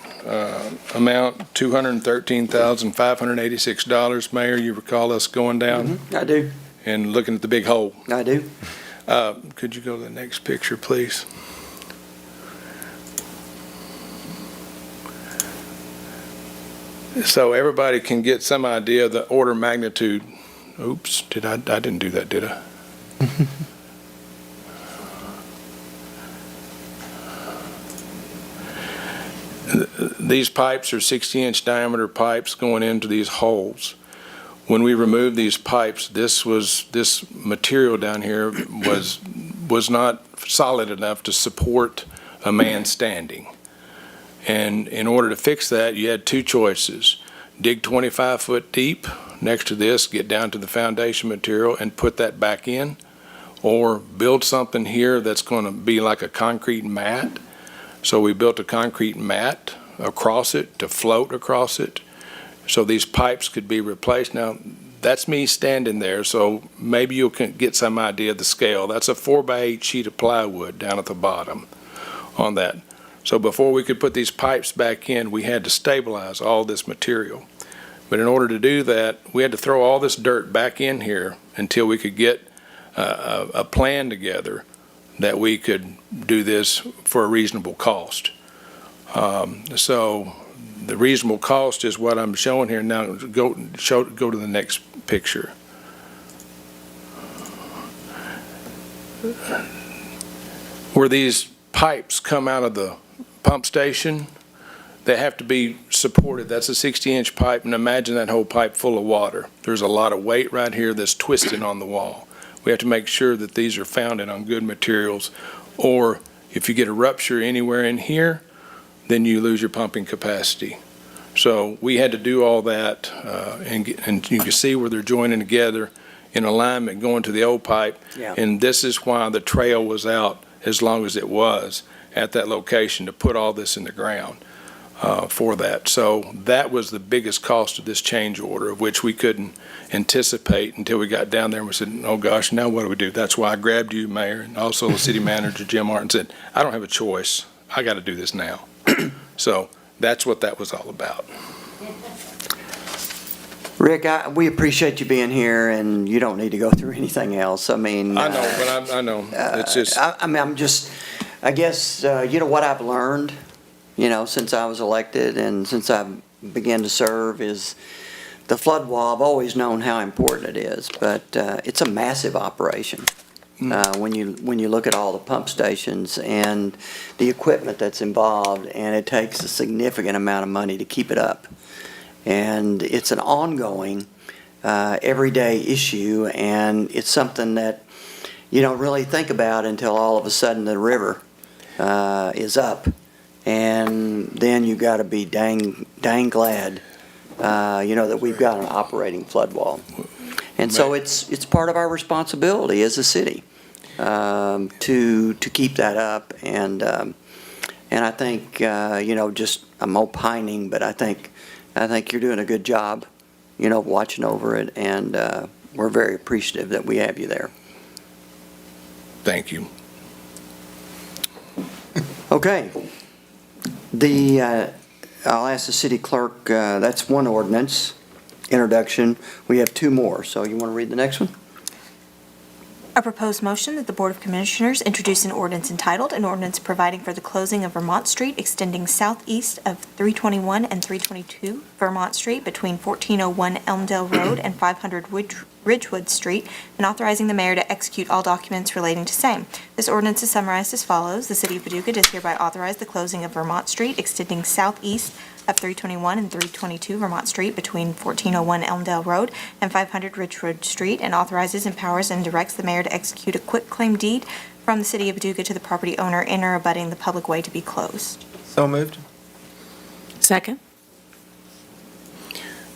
amount, $213,586. Mayor, you recall us going down? I do. And looking at the big hole. I do. Could you go to the next picture, please? So everybody can get some idea of the order of magnitude. Oops, I didn't do that, did I? These pipes are 60-inch diameter pipes going into these holes. When we removed these pipes, this material down here was not solid enough to support a man standing. And in order to fix that, you had 2 choices. Dig 25 foot deep next to this, get down to the foundation material and put that back in, or build something here that's going to be like a concrete mat. So we built a concrete mat across it to float across it so these pipes could be replaced. Now, that's me standing there, so maybe you can get some idea of the scale. That's a 4x8 sheet of plywood down at the bottom on that. So before we could put these pipes back in, we had to stabilize all this material. But in order to do that, we had to throw all this dirt back in here until we could get a plan together that we could do this for a reasonable cost. So the reasonable cost is what I'm showing here now. Go to the next picture. Where these pipes come out of the pump station, they have to be supported. That's a 60-inch pipe, and imagine that whole pipe full of water. There's a lot of weight right here that's twisted on the wall. We have to make sure that these are founded on good materials, or if you get a rupture anywhere in here, then you lose your pumping capacity. So we had to do all that, and you can see where they're joining together in alignment going to the old pipe. Yeah. And this is why the trail was out as long as it was at that location, to put all this in the ground for that. So that was the biggest cost of this change order, of which we couldn't anticipate until we got down there and we said, oh gosh, now what do we do? That's why I grabbed you, Mayor, and also the city manager, Jim Martin, said, I don't have a choice. I got to do this now. So that's what that was all about. Rick, we appreciate you being here, and you don't need to go through anything else. I mean, I know, but I know. It's just. I guess, what I've learned, since I was elected and since I began to serve is the flood wall. I've always known how important it is, but it's a massive operation. When you look at all the pump stations and the equipment that's involved, and it takes a significant amount of money to keep it up. And it's an ongoing, everyday issue, and it's something that you don't really think about until all of a sudden the river is up. And then you got to be dang glad, that we've got an operating flood wall. And so it's part of our responsibility as a city to keep that up. And I think, just I'm opining, but I think you're doing a good job, watching over it. And we're very appreciative that we have you there. Thank you. Okay. I'll ask the city clerk, that's one ordinance, introduction. We have two more, so you want to read the next one? A proposed motion that the Board of Commissioners introduce an ordinance entitled, an ordinance providing for the closing of Vermont Street extending southeast of 321 and 322 Vermont Street between 1401 Elmdale Road and 500 Ridgewood Street, and authorizing the mayor to execute all documents relating to same. This ordinance is summarized as follows. The City of Paducah does hereby authorize the closing of Vermont Street extending southeast of 321 and 322 Vermont Street between 1401 Elmdale Road and 500 Ridgewood Street, and authorizes, empowers, and directs the mayor to execute a quitclaim deed from the City of Paducah to the property owner in or abutting the public way to be closed. So moved. Second.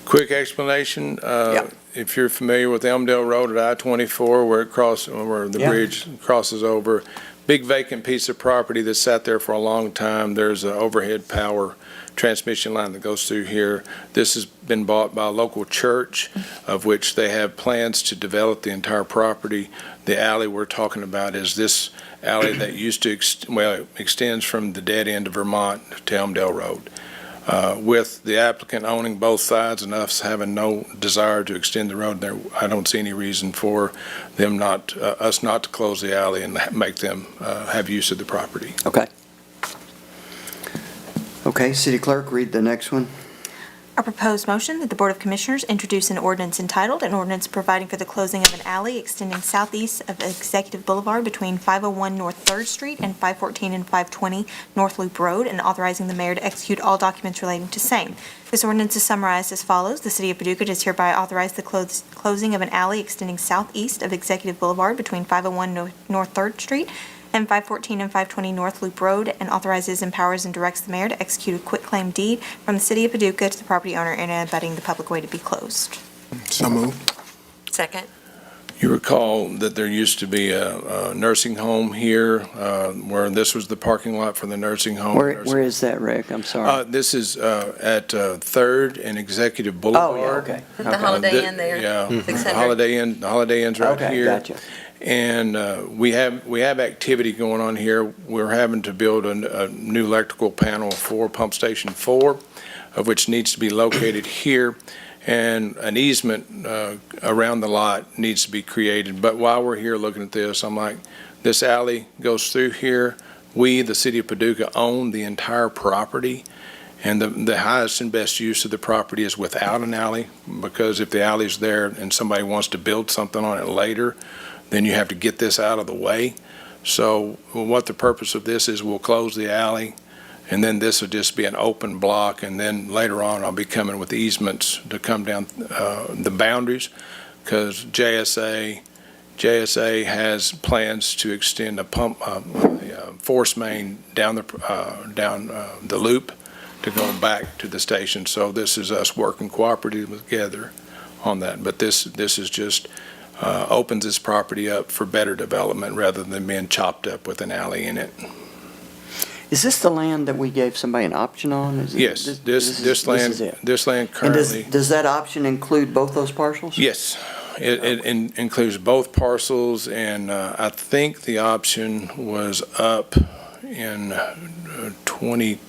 Quick explanation. Yeah. If you're familiar with Elmdale Road at I-24, where the Yeah. bridge crosses over, big vacant piece of property that's sat there for a long time. There's an overhead power transmission line that goes through here. This has been bought by a local church, of which they have plans to develop the entire property. The alley we're talking about is this alley that used to, extends from the dead end of Vermont to Elmdale Road. With the applicant owning both sides and us having no desire to extend the road there, I don't see any reason for them us not to close the alley and make them have use of the property. Okay. Okay, city clerk, read the next one. A proposed motion that the Board of Commissioners introduce an ordinance entitled, an ordinance providing for the closing of an alley extending southeast of Executive Boulevard between 501 North 3rd Street and 514 and 520 North Loop Road, and authorizing the mayor to execute all documents relating to same. This ordinance is summarized as follows. The City of Paducah does hereby authorize the closing of an alley extending southeast of Executive Boulevard between 501 North 3rd Street and 514 and 520 North Loop Road, and authorizes, empowers, and directs the mayor to execute a quitclaim deed from the City of Paducah to the property owner in and abutting the public way to be closed. So moved. Second. You recall that there used to be a nursing home here, where this was the parking lot for the nursing home. Where is that, Rick? I'm sorry. This is at 3rd and Executive Boulevard. Oh, yeah, okay. At the Holiday Inn there. Yeah, 600. Holiday Inn's right Okay, here. gotcha. And we have activity going on here. We're having to build a new electrical panel for Pump Station 4, of which needs to be located here. And an easement around the lot needs to be created. But while we're here looking at this, I'm like, this alley goes through here. We, the City of Paducah, own the entire property. And the highest and best use of the property is without an alley, because if the alley's there and somebody wants to build something on it later, then you have to get this out of the way. So what the purpose of this is, we'll close the alley, and then this will just be an open block, and then later on I'll be coming with easements to come down the boundaries, because JSA has plans to extend a force main down the loop to go back to the station. So this is us working cooperatively together on that. But this is just opens this property up for better development rather than being chopped up with an alley in it. Is this the land that we gave somebody an option on? Yes, this land currently. And does that option include both those parcels? Yes, it includes both parcels, and I think the option was up in 21.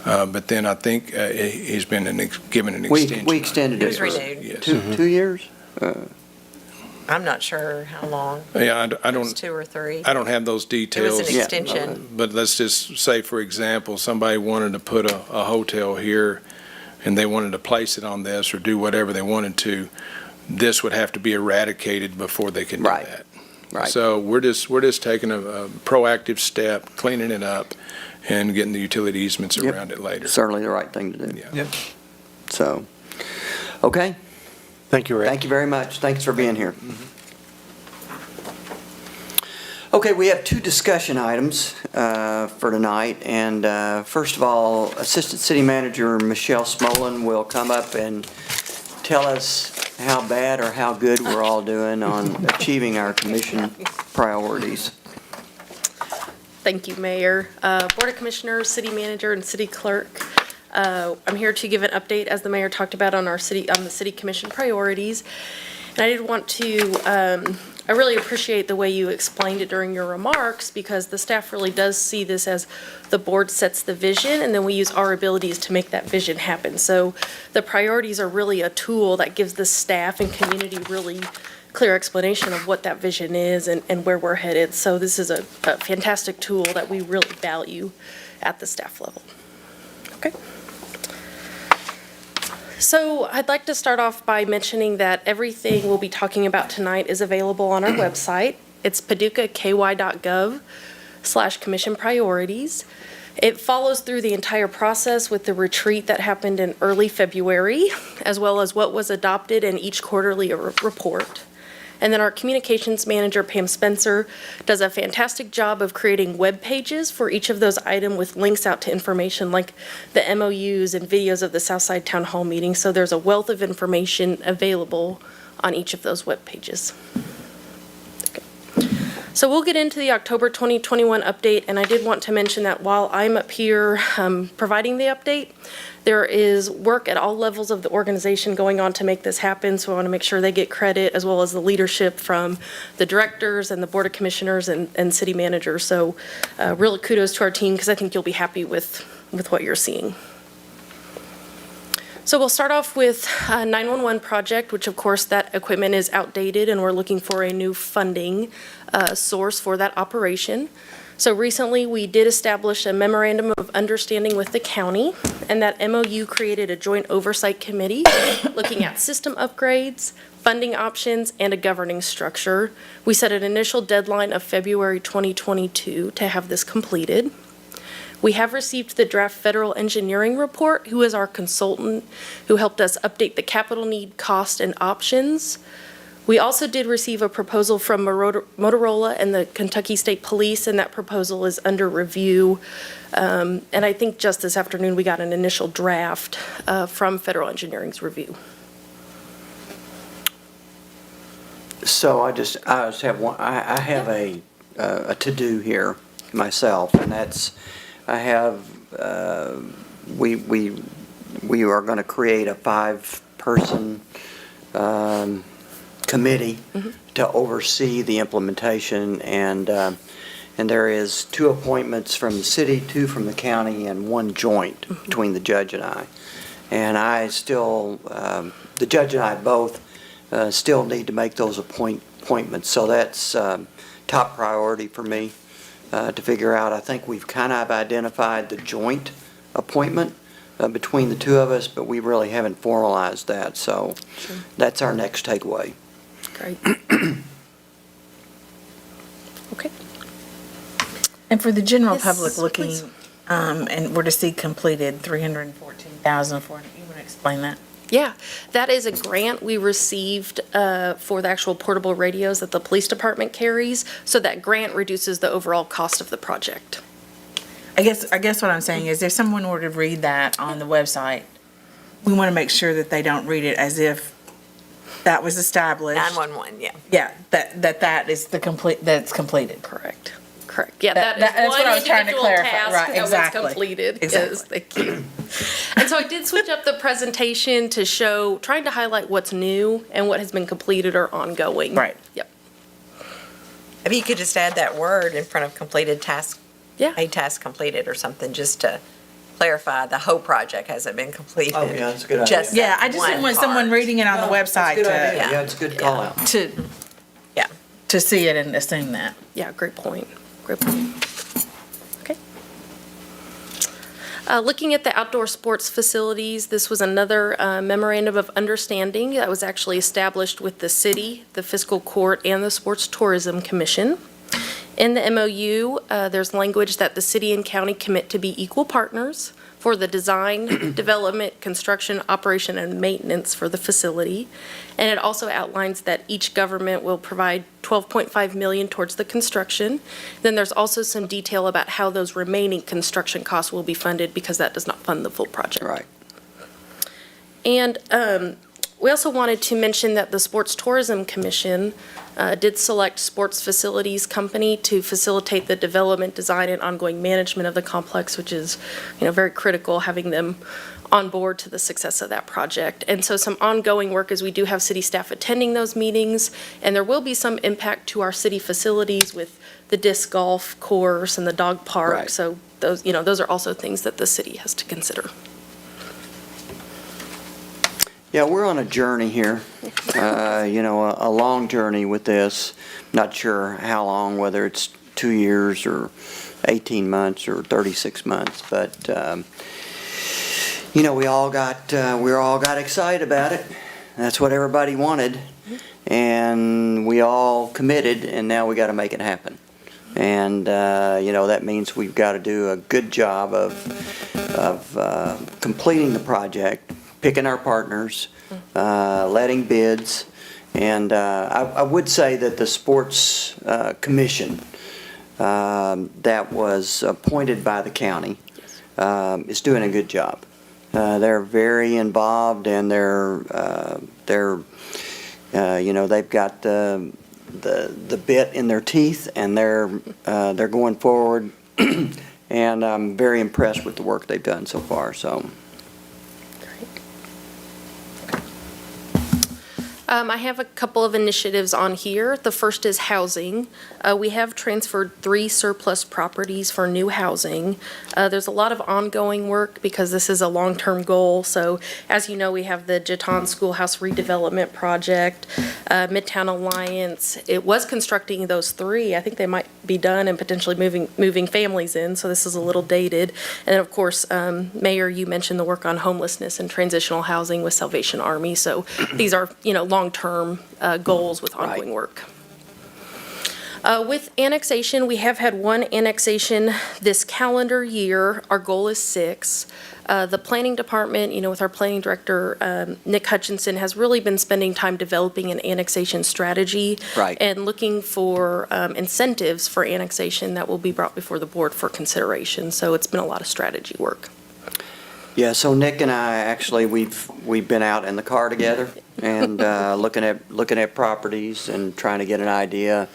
But then I think he's been given an extension. We extended it. It was renewed. Yes. Two years? I'm not sure how long. Yeah, I It was don't. 2 or 3. I don't have those It details. was an Yeah. extension. But let's just say, for example, somebody wanted to put a hotel here, and they wanted to place it on this or do whatever they wanted to. This would have to be eradicated before they can do Right. that. Right. So we're just taking a proactive step, cleaning it up, and getting the utility easements Yep. around it later. Certainly the right thing to do. Yeah. Yep. So, okay. Thank you, Rick. Thank you very much. Thanks for being here. Okay, we have 2 discussion items for tonight, and first of all, Assistant City Manager Michelle Smolin will come up and tell us how bad or how good we're all doing on achieving our commission priorities. Thank you, Mayor. Board of Commissioners, City Manager, and City Clerk. I'm here to give an update, as the Mayor talked about, on the City Commission priorities. And I did want to, I really appreciate the way you explained it during your remarks, because the staff really does see this as the board sets the vision, and then we use our abilities to make that vision happen. So the priorities are really a tool that gives the staff and community really clear explanation of what that vision is and where we're headed. So this is a fantastic tool that we really value at the staff level. Okay. So I'd like to start off by mentioning that everything we'll be talking about tonight is available on our website. It's paducahky.gov/commission priorities. It follows through the entire process with the retreat that happened in early February, as well as what was adopted in each quarterly report. And then our communications manager, Pam Spencer, does a fantastic job of creating web pages for each of those items with links out to information like the MOUs and videos of the Southside Town Hall meeting. So there's a wealth of information available on each of those web pages. Okay. So we'll get into the October 2021 update, and I did want to mention that while I'm up here providing the update, there is work at all levels of the organization going on to make this happen, so I want to make sure they get credit, as well as the leadership from the directors and the Board of Commissioners and city managers. So really kudos to our team, because I think you'll be happy with what you're seeing. So we'll start off with 911 project, which of course that equipment is outdated, and we're looking for a new funding source for that operation. So recently, we did establish a memorandum of understanding with the county, and that MOU created a joint oversight committee looking at system upgrades, funding options, and a governing structure. We set an initial deadline of February 2022 to have this completed. We have received the draft federal engineering report, who is our consultant, who helped us update the capital need, cost, and options. We also did receive a proposal from Motorola and the Kentucky State Police, and that proposal is under review. And I think just this afternoon we got an initial draft from Federal Engineering's review. So I just have one. I have a to-do here myself, and that's we are going to create a 5-person committee to oversee the implementation, and there is 2 appointments from the city, 2 from the county, and 1 joint between the judge and I. And I still, the judge and I both still need to make those appointments. So that's top priority for me to figure out. I think we've kind of identified the joint appointment between the 2 of us, but we really haven't formalized that. So that's our next takeaway. Great. Okay. And for the general Yes, public looking, please. And we're to see completed 314,000 for, you want to explain that? Yeah, that is a grant we received for the actual portable radios that the police department carries. So that grant reduces the overall cost of the project. I guess what I'm saying is if someone were to read that on the website, we want to make sure that they don't read it as if that was established. 911, yeah. Yeah, that is that's completed. Correct. Yeah, That's that is what I one was trying to individual clarify. task Right, that exactly. was completed. Exactly. Yes, thank you. And so I did switch up the presentation to show, trying to highlight what's new and what has been completed or ongoing. Right. Yep. Maybe you could just add that word in front of completed task, Yeah. a task completed or something, just to clarify the whole project hasn't been completed. Oh, yeah, that's a good idea. Just Yeah, that I just didn't one want someone part. reading it on the website Good idea. Yeah. Yeah, it's a good call out. Yeah. to see it and assume that. Yeah, great point. Great point. Okay. Looking at the outdoor sports facilities, this was another memorandum of understanding that was actually established with the city, the fiscal court, and the Sports Tourism Commission. In the MOU, there's language that the city and county commit to be equal partners, for the design, development, construction, operation, and maintenance for the facility. And it also outlines that each government will provide $12.5 million towards the construction. Then there's also some detail about how those remaining construction costs will be funded, because that does not fund the full project. Right. And we also wanted to mention that the Sports Tourism Commission did select Sports Facilities Company to facilitate the development, design, and ongoing management of the complex, which is, very critical, having them on board to the success of that project. And so some ongoing work is we do have city staff attending those meetings, and there will be some impact to our city facilities with the disc golf course and the dog park. Right. So those are also things that the city has to consider. Yeah, we're on a journey here, a long journey with this. Not sure how long, whether it's 2 years or 18 months or 36 months, but, we all got excited about it. That's what everybody wanted, and we all committed, and now we got to make it happen. And, that means we've got to do a good job of completing the project, picking our partners, letting bids, and I would say that the Sports Commission that was appointed by the county is doing a good job. They're very involved, and they've got the bit in their teeth, and they're going forward, and I'm very impressed with the work they've done so far. So. I have a couple of initiatives on here. The first is housing. We have transferred 3 surplus properties for new housing. There's a lot of ongoing work because this is a long-term goal. So as you know, we have the Jeton Schoolhouse redevelopment project, Midtown Alliance. It was constructing those 3. I think they might be done and potentially moving families in. So this is a little dated. And then of course, Mayor, you mentioned the work on homelessness and transitional housing with Salvation Army. So these are, long-term goals with ongoing work. With annexation, we have had 1 annexation this calendar year. Our goal is 6. The planning department, with our planning director, Nick Hutchinson, has really been spending time developing an annexation strategy. Right. And looking for incentives for annexation that will be brought before the board for consideration. So it's been a lot of strategy work. Yeah, so Nick and I, actually, we've been out in the car together and looking at properties and trying to get an idea,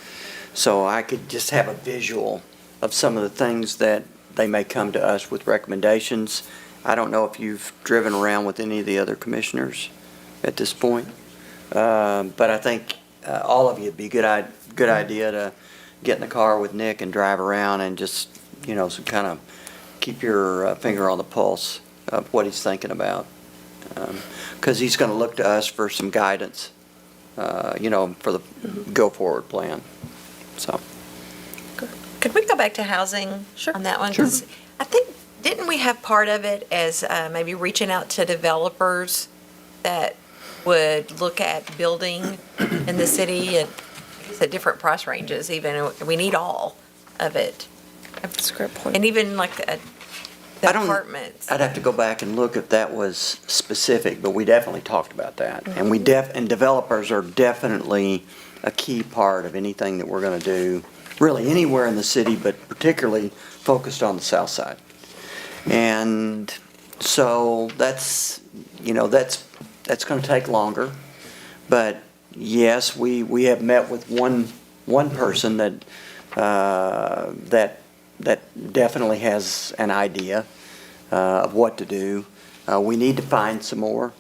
so I could just have a visual of some of the things that they may come to us with recommendations. I don't know if you've driven around with any of the other commissioners at this point, but I think all of you, it'd be a good idea to get in the car with Nick and drive around and just, so kind of keep your finger on the pulse of what he's thinking about, because he's going to look to us for some guidance, for the go-forward plan. So, Could we go back to housing on that one? Sure. 'Cause I think, didn't we have part of it as maybe reaching out to developers that would look at building in the city at different price ranges even? We need all of it. That's a great point. And even like the apartments. I'd have to go back and look if that was specific, but we definitely talked about that. And and developers are definitely a key part of anything that we're going to do, really anywhere in the city, but particularly focused on the south side. And so that's going to take longer. But yes, we have met with one person that definitely has an idea of what to do. We need to find some more.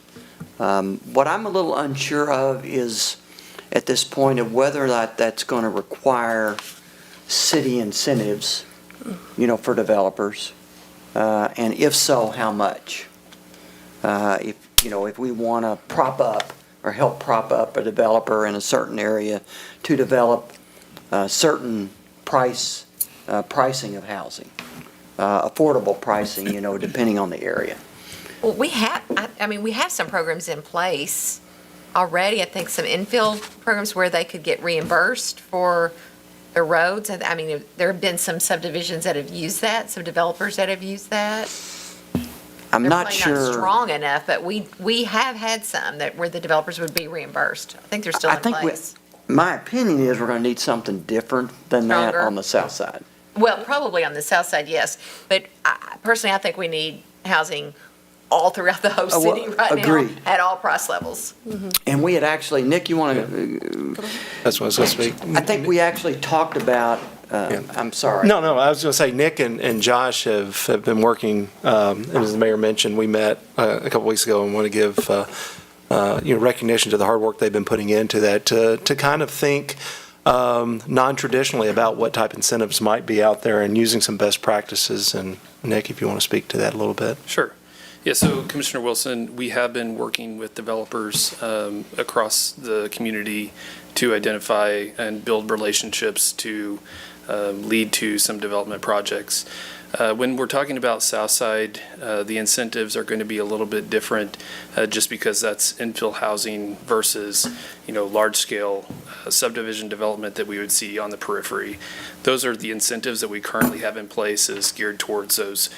What I'm a little unsure of is, at this point, of whether or not that's going to require city incentives, for developers, and if so, how much? If we want to prop up or help prop up a developer in a certain area to develop certain pricing of housing, affordable pricing, depending on the area. Well, we have some programs in place already. I think some infill programs where they could get reimbursed for the roads. And there have been some subdivisions that have used that, some developers that have used that. I'm They're not probably sure. not strong enough, but we have had some that where the developers would be reimbursed. I think they're still I in think place. my opinion is we're going to need something different than that Stronger? on the south side. Well, probably on the south side, yes. But personally, I think we need housing all throughout the whole Oh, well, city right now agreed. at all price levels. And we had actually, Nick, you want to, That's what I was going to speak. I think we actually talked about, I'm sorry. No, I was going to say Nick and Josh have been working, and as the mayor mentioned, we met a couple weeks ago and want to give recognition to the hard work they've been putting into that to kind of think non-traditionally about what type incentives might be out there and using some best practices. And Nick, if you want to speak to that a little bit. Sure. Yeah, so Commissioner Wilson, we have been working with developers across the community to identify and build relationships to lead to some development projects. When we're talking about Southside, the incentives are going to be a little bit different just because that's infill housing versus, large-scale subdivision development that we would see on the periphery. Those are the incentives that we currently have in place is geared towards those,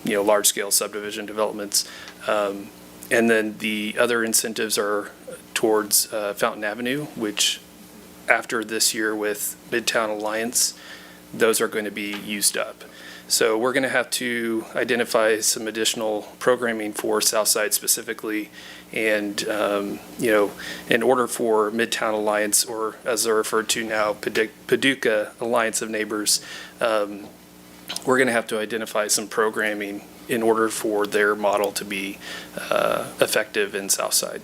large-scale subdivision developments. And then the other incentives are towards Fountain Avenue, which after this year with Midtown Alliance, those are going to be used up. So we're going to have to identify some additional programming for Southside specifically. And, in order for Midtown Alliance, or as they're referred to now, Paducah Alliance of Neighbors, we're going to have to identify some programming in order for their model to be effective in Southside.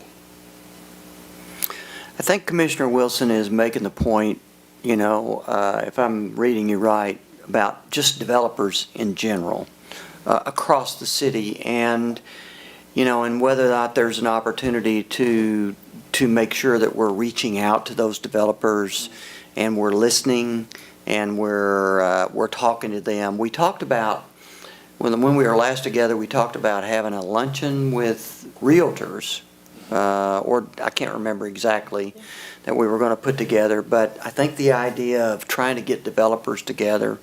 I think Commissioner Wilson is making the point, if I'm reading you right, about just developers in general across the city and, and whether or not there's an opportunity to make sure that we're reaching out to those developers and we're listening and we're talking to them. We talked about, when we were last together, we talked about having a luncheon with realtors, or I can't remember exactly, that we were going to put together, but I think the idea of trying to get developers together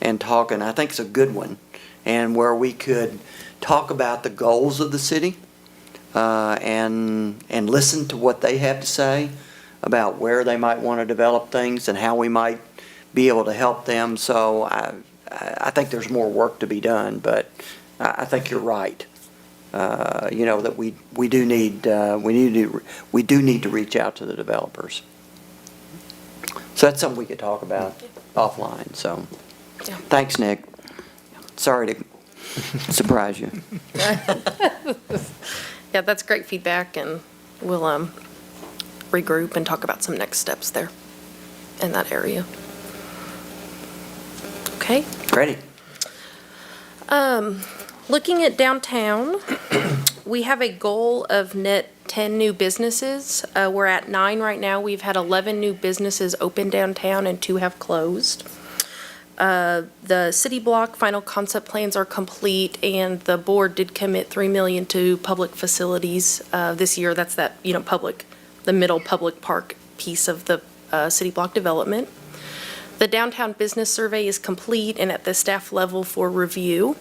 and talking, I think it's a good one, and where we could talk about the goals of the city and listen to what they have to say about where they might want to develop things and how we might be able to help them. So I think there's more work to be done, but I think you're right. That we do need to reach out to the developers. So that's something we could talk about offline. So, thanks, Nick. Sorry to surprise you. Yeah, that's great feedback, and we'll regroup and talk about some next steps there in that area. Okay. Ready. Looking at downtown, we have a goal of net 10 new businesses. We're at 9 right now. We've had 11 new businesses open downtown and 2 have closed. The city block final concept plans are complete, and the board did commit $3 million to public facilities this year. That's that, the middle public park piece of the city block development. The downtown business survey is complete and at the staff level for review.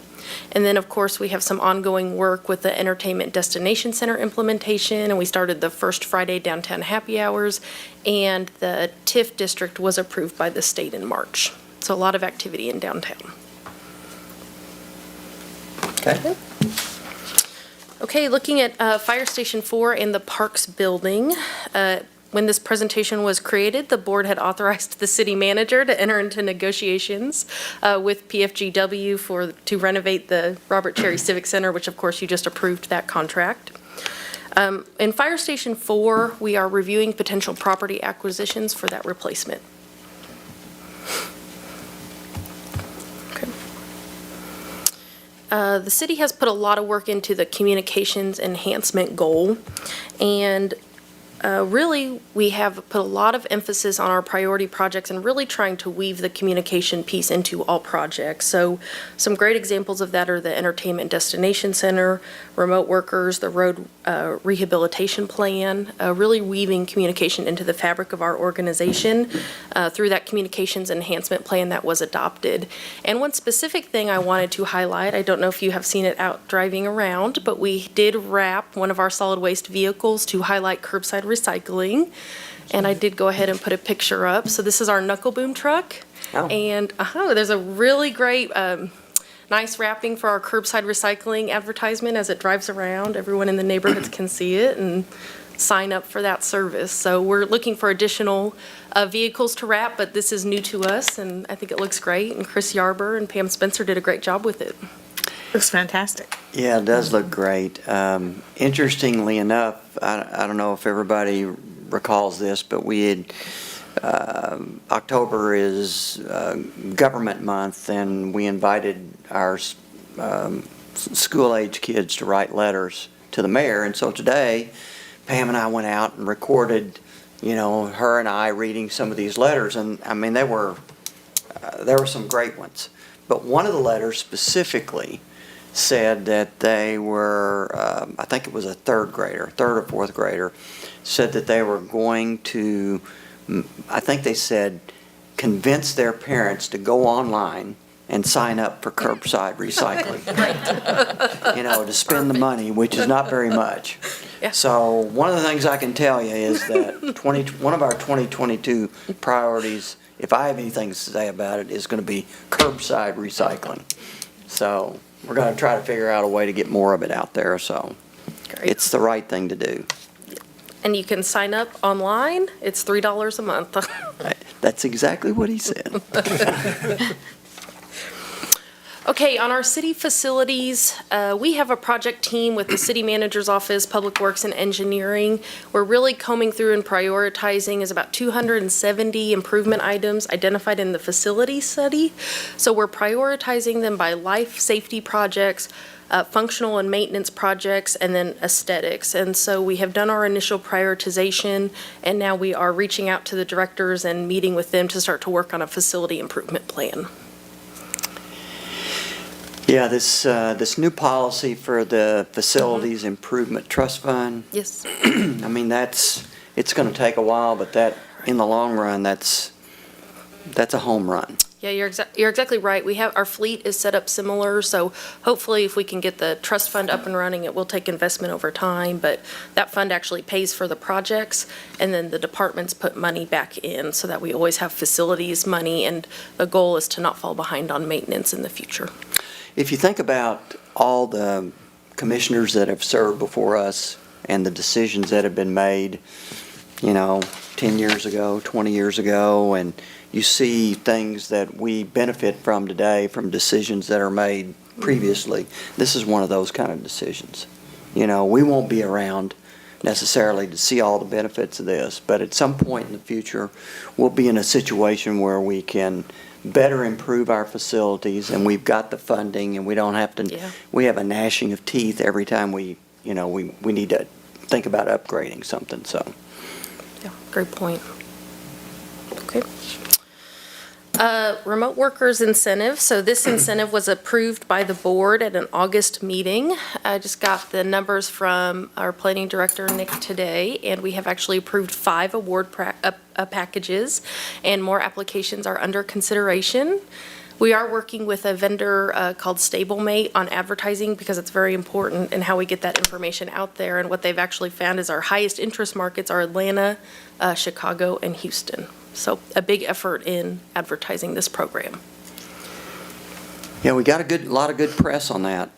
And then, of course, we have some ongoing work with the Entertainment Destination Center implementation, and we started the first Friday downtown happy hours, and the TIF district was approved by the state in March. So a lot of activity in downtown. Okay. Okay, looking at Fire Station 4 and the Parks Building. When this presentation was created, the board had authorized the city manager to enter into negotiations with PFGW to renovate the Robert Cherry Civic Center, which of course you just approved that contract. In Fire Station 4, we are reviewing potential property acquisitions for that replacement. The city has put a lot of work into the communications enhancement goal, and really, we have put a lot of emphasis on our priority projects and really trying to weave the communication piece into all projects. So some great examples of that are the Entertainment Destination Center, remote workers, the road rehabilitation plan, really weaving communication into the fabric of our organization through that communications enhancement plan that was adopted. And one specific thing I wanted to highlight, I don't know if you have seen it out driving around, but we did wrap one of our solid waste vehicles to highlight curbside recycling. And I did go ahead and put a picture up. So this is our knuckle boom truck. Oh. And there's a really great nice wrapping for our curbside recycling advertisement as it drives around. Everyone in the neighborhoods can see it and sign up for that service. So we're looking for additional vehicles to wrap, but this is new to us, and I think it looks great. And Chris Yarber and Pam Spencer did a great job with it. Looks fantastic. Yeah, it does look great. Interestingly enough, I don't know if everybody recalls this, but we had, October is government month, and we invited our school-age kids to write letters to the mayor. And so today, Pam and I went out and recorded, her and I reading some of these letters. And I mean, there were some great ones. But one of the letters specifically said that they were, I think it was a third or fourth grader, said that they were going to, I think they said, convince their parents to go online and sign up for curbside recycling. To spend the money, which is not very much. Yeah. So one of the things I can tell you is that one of our 2022 priorities, if I have anything to say about it, is going to be curbside recycling. So we're going to try to figure out a way to get more of it out there. So Great. It's the right thing to do. And you can sign up online. It's $3 a month. That's exactly what he said. Okay, on our city facilities, we have a project team with the city manager's office, Public Works and Engineering. We're really combing through and prioritizing is about 270 improvement items identified in the facility study. So we're prioritizing them by life safety projects, functional and maintenance projects, and then aesthetics. And so we have done our initial prioritization, and now we are reaching out to the directors and meeting with them to start to work on a facility improvement plan. Yeah, this new policy for the Facilities Improvement Trust Fund. Yes. I mean, it's going to take a while, but that, in the long run, that's a home run. Yeah, you're exactly right. We have, our fleet is set up similar, so hopefully if we can get the trust fund up and running, it will take investment over time, but that fund actually pays for the projects, and then the departments put money back in so that we always have facilities money, and the goal is to not fall behind on maintenance in the future. If you think about all the commissioners that have served before us and the decisions that have been made, 10 years ago, 20 years ago, and you see things that we benefit from today from decisions that are made previously, this is one of those kind of decisions. We won't be around necessarily to see all the benefits of this, but at some point in the future, we'll be in a situation where we can better improve our facilities, and we've got the funding, and we don't have to, we have a gnashing of teeth every time we need to think about upgrading something, so. Yeah, great point. Okay. Remote workers incentive. So this incentive was approved by the board at an August meeting. I just got the numbers from our planning director, Nick, today, and we have actually approved 5 award packages, and more applications are under consideration. We are working with a vendor called Stablemate on advertising because it's very important in how we get that information out there. And what they've actually found is our highest interest markets are Atlanta, Chicago, and Houston. So a big effort in advertising this program. Yeah, we got a lot of good press on that.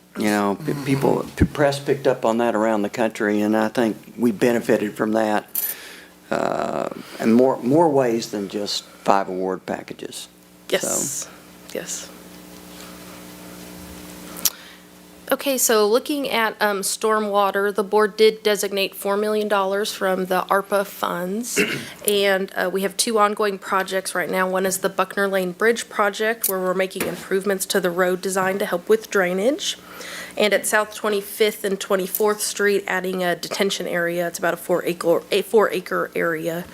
Press picked up on that around the country, and I think we benefited from that in more ways than just 5 award packages. Yes. So. Yes. Okay, so looking at stormwater, the board did designate $4 million from the ARPA funds. And we have two ongoing projects right now. One is the Buckner Lane Bridge project, where we're making improvements to the road design to help with drainage. And at South 25th and 24th Street, adding a detention area. It's about a 4-acre area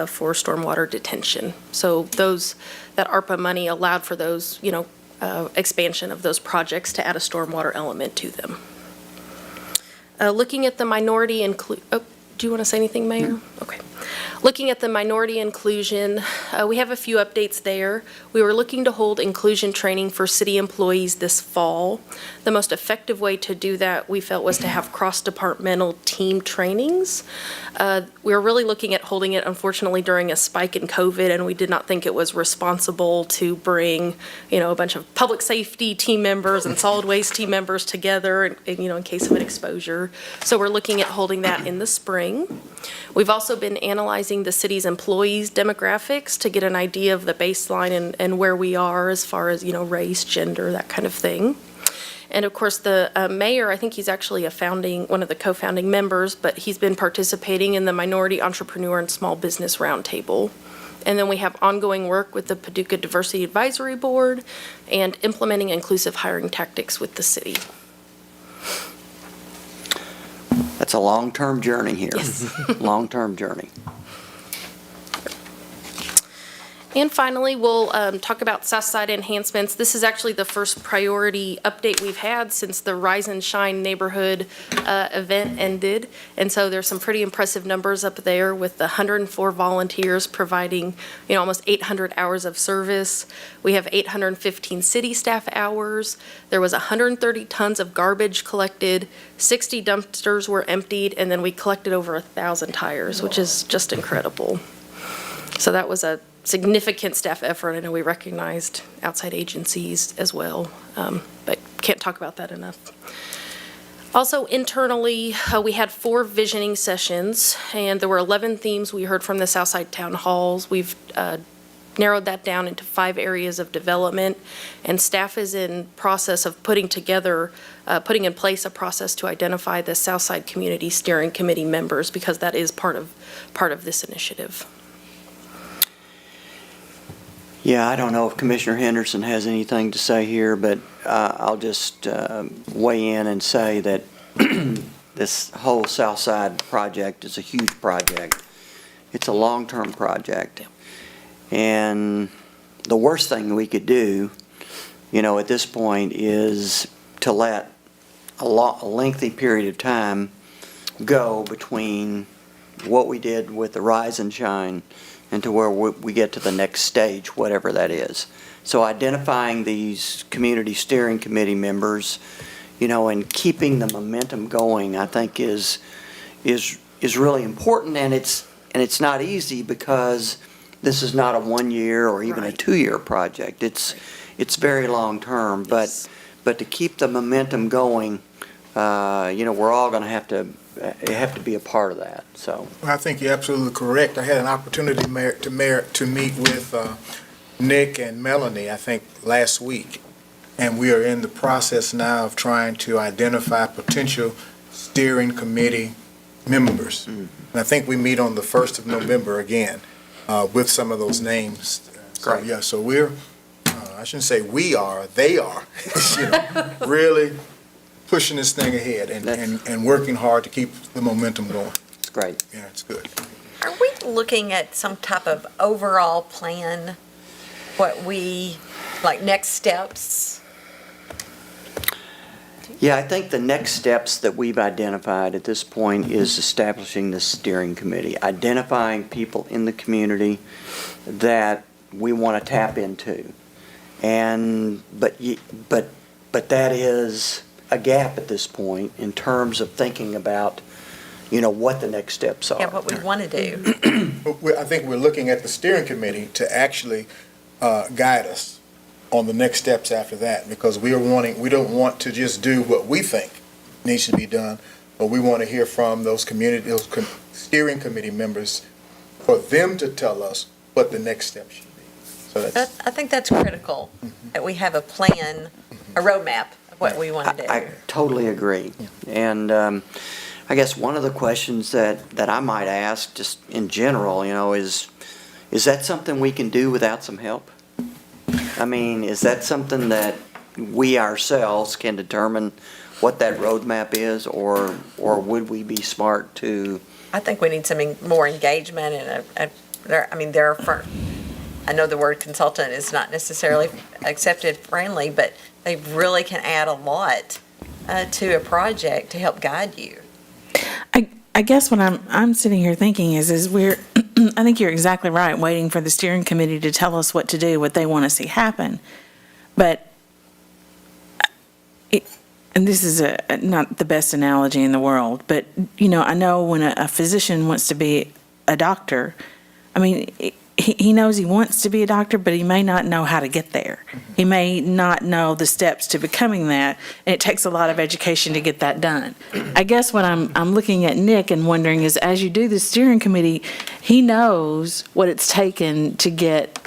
for stormwater detention. So that ARPA money allowed for those, expansion of those projects to add a stormwater element to them. Looking at the minority do you want to say anything, Mayor? Okay. Looking at the minority inclusion, we have a few updates there. We were looking to hold inclusion training for city employees this fall. The most effective way to do that, we felt, was to have cross-departmental team trainings. We were really looking at holding it, unfortunately, during a spike in COVID, and we did not think it was responsible to bring, a bunch of public safety team members and solid waste team members together, in case of an exposure. So we're looking at holding that in the spring. We've also been analyzing the city's employees' demographics to get an idea of the baseline and where we are as far as, race, gender, that kind of thing. And of course, the mayor, I think he's actually one of the co-founding members, but he's been participating in the Minority Entrepreneur and Small Business Roundtable. And then we have ongoing work with the Paducah Diversity Advisory Board and implementing inclusive hiring tactics with the city. That's a long-term journey here. Yes. Long-term journey. And finally, we'll talk about Southside enhancements. This is actually the first priority update we've had since the Rise and Shine neighborhood event ended. And so there's some pretty impressive numbers up there with the 104 volunteers providing, almost 800 hours of service. We have 815 city staff hours. There was 130 tons of garbage collected, 60 dumpsters were emptied, and then we collected over 1,000 tires, which is just incredible. So that was a significant staff effort. I know we recognized outside agencies as well, but can't talk about that enough. Also, internally, we had 4 visioning sessions, and there were 11 themes we heard from the Southside Town Halls. We've narrowed that down into 5 areas of development, and staff is in process of putting in place a process to identify the Southside Community Steering Committee members, because that is part of this initiative. Yeah, I don't know if Commissioner Henderson has anything to say here, but I'll just weigh in and say that this whole South Side project is a huge project. It's a long-term project. And the worst thing we could do, at this point is to let a lengthy period of time go between what we did with the Rise and Shine and to where we get to the next stage, whatever that is. So identifying these community steering committee members, and keeping the momentum going, I think is really important, and it's not easy because this is not a 1-year or even a 2-year project. It's very long term, but to keep the momentum going, we're all going to have to be a part of that. So I think you're absolutely correct. I had an opportunity to meet with Nick and Melanie, I think, last week, and we are in the process now of trying to identify potential steering committee members. Mm-hmm. And I think we meet on the 1st of November again with some of those names. So, yeah, so we're, I shouldn't say we are, they are, really pushing this thing ahead and working hard to keep the momentum going. It's great. Yeah, it's good. Are we looking at some type of overall plan, next steps? Yeah, I think the next steps that we've identified at this point is establishing this steering committee, identifying people in the community that we want to tap into. But that is a gap at this point in terms of thinking about, what the next steps are. Yeah, what we want to do. I think we're looking at the steering committee to actually guide us on the next steps after that, because we don't want to just do what we think needs to be done, but we want to hear from those steering committee members for them to tell us what the next step should be. So I think that's critical, that we have a plan, a roadmap of what we want to do. I totally agree. And I guess one of the questions that I might ask, just in general, is that something we can do without some help? I mean, is that something that we ourselves can determine what that roadmap is, or would we be smart to? I think we need some more engagement and I know the word consultant is not necessarily accepted friendly, but they really can add a lot to a project to help guide you. I guess what I'm sitting here thinking is we're, I think you're exactly right, waiting for the steering committee to tell us what to do, what they want to see happen. But, and this is not the best analogy in the world, but, I know when a physician wants to be a doctor, I mean, he knows he wants to be a doctor, but he may not know how to get there. He may not know the steps to becoming that, and it takes a lot of education to get that done. I guess what I'm looking at Nick and wondering is, as you do the steering committee, he knows what it's taken to get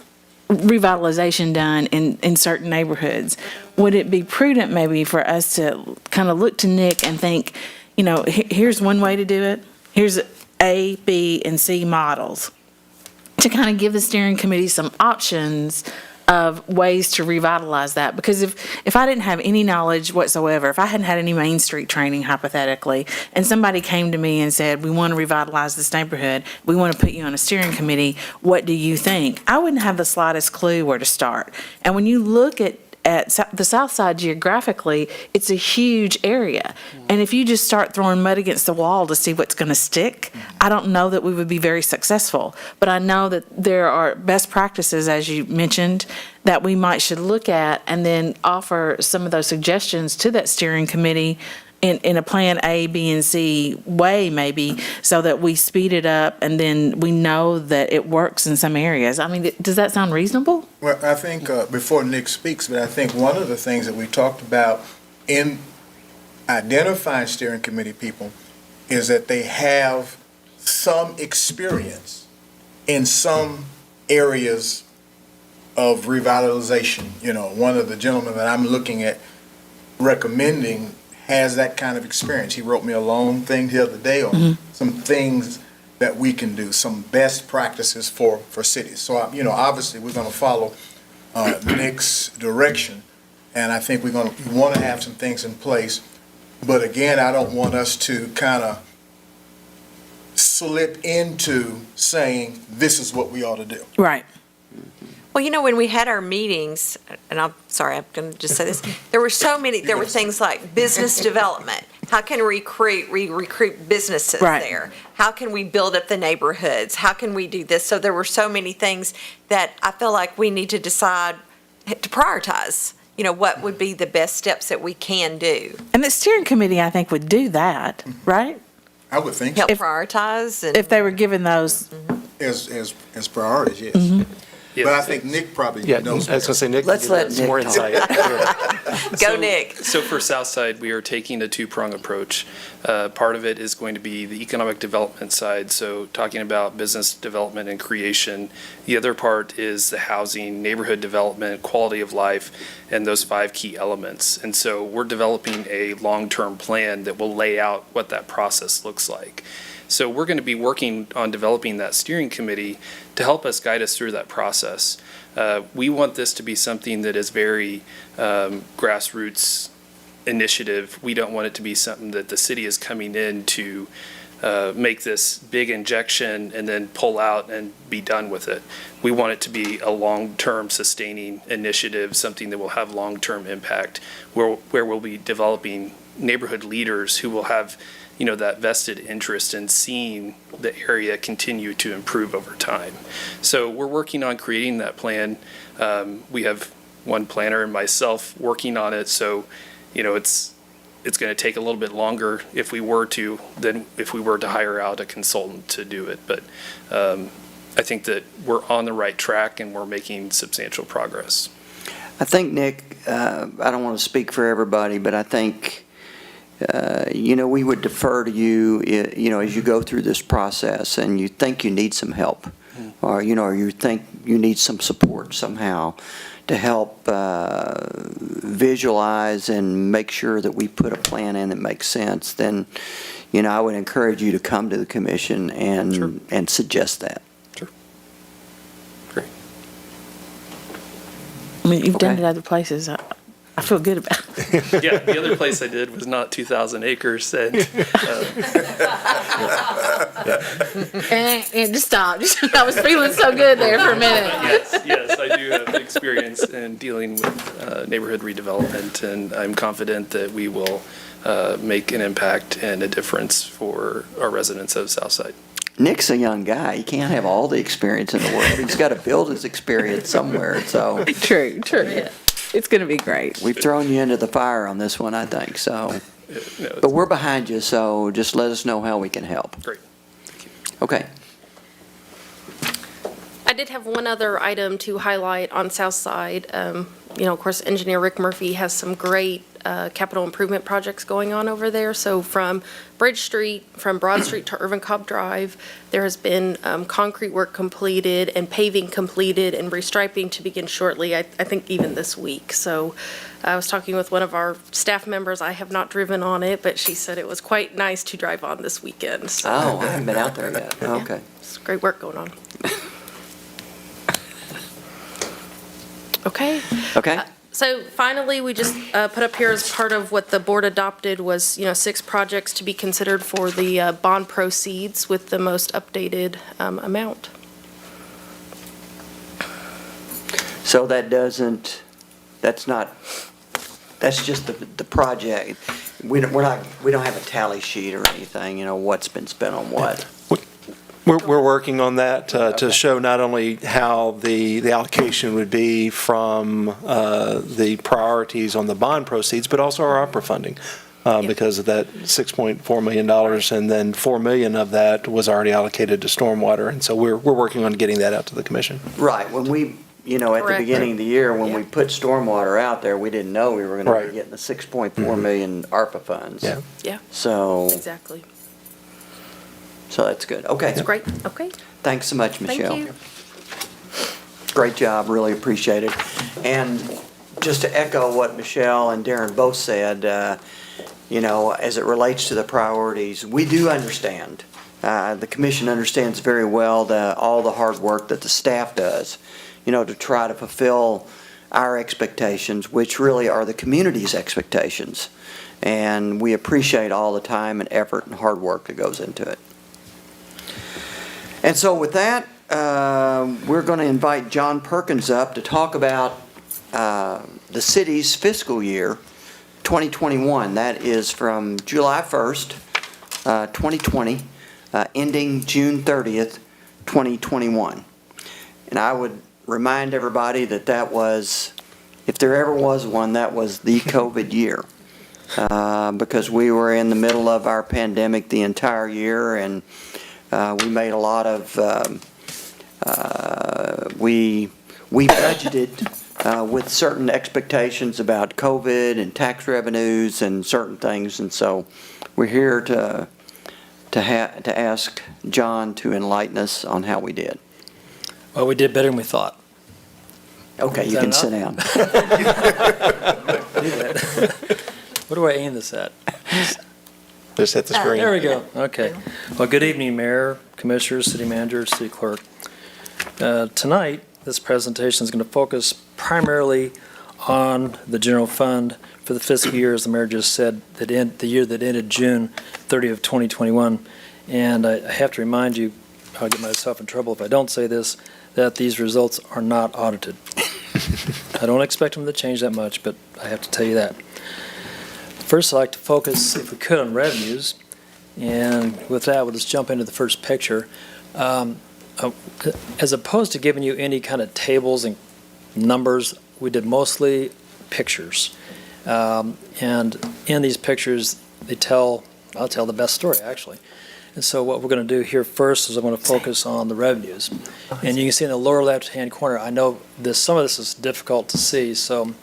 revitalization done in certain neighborhoods. Would it be prudent maybe for us to kind of look to Nick and think, here's one way to do it, here's A, B, and C models, to kind of give the steering committee some options of ways to revitalize that? Because if I didn't have any knowledge whatsoever, if I hadn't had any Main Street training hypothetically, and somebody came to me and said, we want to revitalize this neighborhood, we want to put you on a steering committee, what do you think? I wouldn't have the slightest clue where to start. And when you look at the south side geographically, it's a huge area. And if you just start throwing mud against the wall to see what's going to stick, I don't know that we would be very successful. But I know that there are best practices, as you mentioned, that we should look at and then offer some of those suggestions to that steering committee in a plan A, B, and C way, maybe, so that we speed it up and then we know that it works in some areas. I mean, does that sound reasonable? Well, I think, before Nick speaks, but I think one of the things that we talked about in identifying steering committee people is that they have some experience in some areas of revitalization. One of the gentlemen that I'm looking at recommending has that kind of experience. He wrote me a long thing the other day on some things that we can do, some best practices for cities. So, obviously we're going to follow Nick's direction, and I think we want to have some things in place. But again, I don't want us to kind of slip into saying this is what we ought to do. Right. Well, when we had our meetings, and I'm going to just say this, there were things like business development. How can we recruit businesses there? How can we build up the neighborhoods? How can we do this? So there were so many things that I feel like we need to decide to prioritize, what would be the best steps that we can do. And the steering committee, I think, would do that, right? I would think help prioritize. And if they were given those. As priorities, yes. Yes. But I think Nick probably knows. I was going to say, Nick, let's let Nick more insight. Go, Nick. So for Southside, we are taking a two-prong approach. Part of it is going to be the economic development side, so talking about business development and creation. The other part is the housing, neighborhood development, quality of life, and those 5 key elements. And so we're developing a long-term plan that will lay out what that process looks like. So we're going to be working on developing that steering committee to help us guide us through that process. We want this to be something that is very grassroots initiative. We don't want it to be something that the city is coming in to make this big injection and then pull out and be done with it. We want it to be a long-term sustaining initiative, something that will have long-term impact, where we'll be developing neighborhood leaders who will have that vested interest in seeing the area continue to improve over time. So we're working on creating that plan. We have one planner and myself working on it, so it's going to take a little bit longer if we were to than if we were to hire out a consultant to do it. But I think that we're on the right track and we're making substantial progress. I think, Nick, I don't want to speak for everybody, but I think we would defer to you, as you go through this process and you think you need some help or, or you think you need some support somehow to help visualize and make sure that we put a plan in that makes sense, then, I would encourage you to come to the commission and suggest that. I mean, you've done Okay. it other places. I feel good about it. Yeah, the other place I did was not 2,000 acres, and And just stop. I was feeling so good there for a minute. yes, I do have experience in dealing with neighborhood redevelopment, and I'm confident that we will make an impact and a difference for our residents of Southside. Nick's a young guy. He can't have all the experience in the world. He's got to build his experience somewhere, so. True. Yeah. It's going to be great. We've thrown you into the fire on this one, I think, so. No, But we're behind you, so just let us know how we can help. Great. Okay. I did have one other item to highlight on South Side. Of course, Engineer Rick Murphy has some great capital improvement projects going on over there. So from Bridge Street, from Broad Street to Irvin Cobb Drive, there has been concrete work completed and paving completed and restriping to begin shortly, I think even this week. So I was talking with one of our staff members. I have not driven on it, but she said it was quite nice to drive on this weekend. So, Oh, I haven't been out there yet. Okay. it's great work going on. Okay. Okay. So finally, we just put up here as part of what the board adopted was, 6 projects to be considered for the bond proceeds with the most updated amount. So that's just the project. We don't have a tally sheet or anything, what's been spent on what. We're working on that to show not only how the allocation would be from the priorities on the bond proceeds, but also our opera funding. Because of that $6.4 million, and then $4 million of that was already allocated to stormwater. And so we're working on getting that out to the commission. Right. When we, at the Correct. beginning of the year, when we put stormwater out there, we didn't know we were going to Right. be getting the $6.4 million ARPA funds. Yeah. Yeah, So exactly. that's good. Okay. That's great. Okay. Thanks so much, Thank Michelle. you. Great job, really appreciate it. And just to echo what Michelle and Darren both said, as it relates to the priorities, we do understand. The commission understands very well all the hard work that the staff does, to try to fulfill our expectations, which really are the community's expectations. And we appreciate all the time and effort and hard work that goes into it. And so with that, we're going to invite John Perkins up to talk about the city's fiscal year 2021. That is from July 1st, 2020, ending June 30th, 2021. And I would remind everybody that was, if there ever was one, that was the COVID year. Because we were in the middle of our pandemic the entire year, and we made a lot of, we budgeted with certain expectations about COVID and tax revenues and certain things, and so we're here to ask John to enlighten us on how we did. Well, we did better than we thought. Okay, Is you that can enough? sit down. What do I aim this at? Just hit the screen. There we go. Okay. Well, good evening, Mayor, Commissioners, City Manager, City Clerk. Tonight, this presentation is going to focus primarily on the general fund for the fiscal year, as the Mayor just said, the year that ended June 30th of 2021. And I have to remind you, I'll get myself in trouble if I don't say this, that these results are not audited. I don't expect them to change that much, but I have to tell you that. First, I'd like to focus, if we could, on revenues. And with that, we'll just jump into the first picture. As opposed to giving you any kind of tables and numbers, we did mostly pictures. And in these pictures, I'll tell the best story, actually. And so what we're going to do here first is I'm going to focus on the revenues. And you can see in the lower left-hand corner, I know some of this is difficult to see, so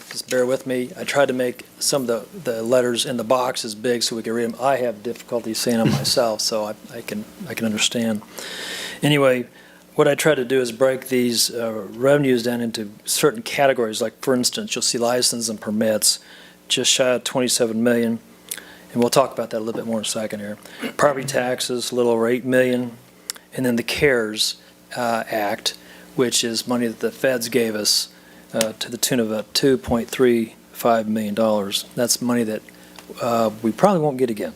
just bear with me. I tried to make some of the letters in the box as big so we can read them. I have difficulty seeing them myself, so I can understand. Anyway, what I try to do is break these revenues down into certain categories. Like, for instance, you'll see license and permits, just shy of 27 million. And we'll talk about that a little bit more in a second here. Property taxes, a little over 8 million. And then the CARES Act, which is money that the feds gave us to the tune of about $2.35 million. That's money that we probably won't get again.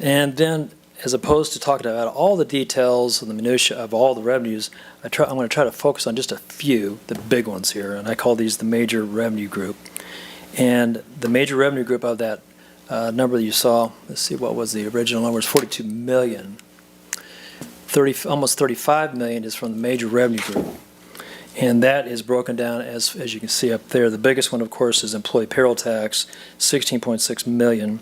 And then, as opposed to talking about all the details and the minutia of all the revenues, I'm going to try to focus on just a few, the big ones here, and I call these the major revenue group. And the major revenue group of that number that you saw, let's see, what was the original number? It's 42 million. Almost 35 million is from the major revenue group. And that is broken down as you can see up there. The biggest one, of course, is employee payroll tax, 16.6 million,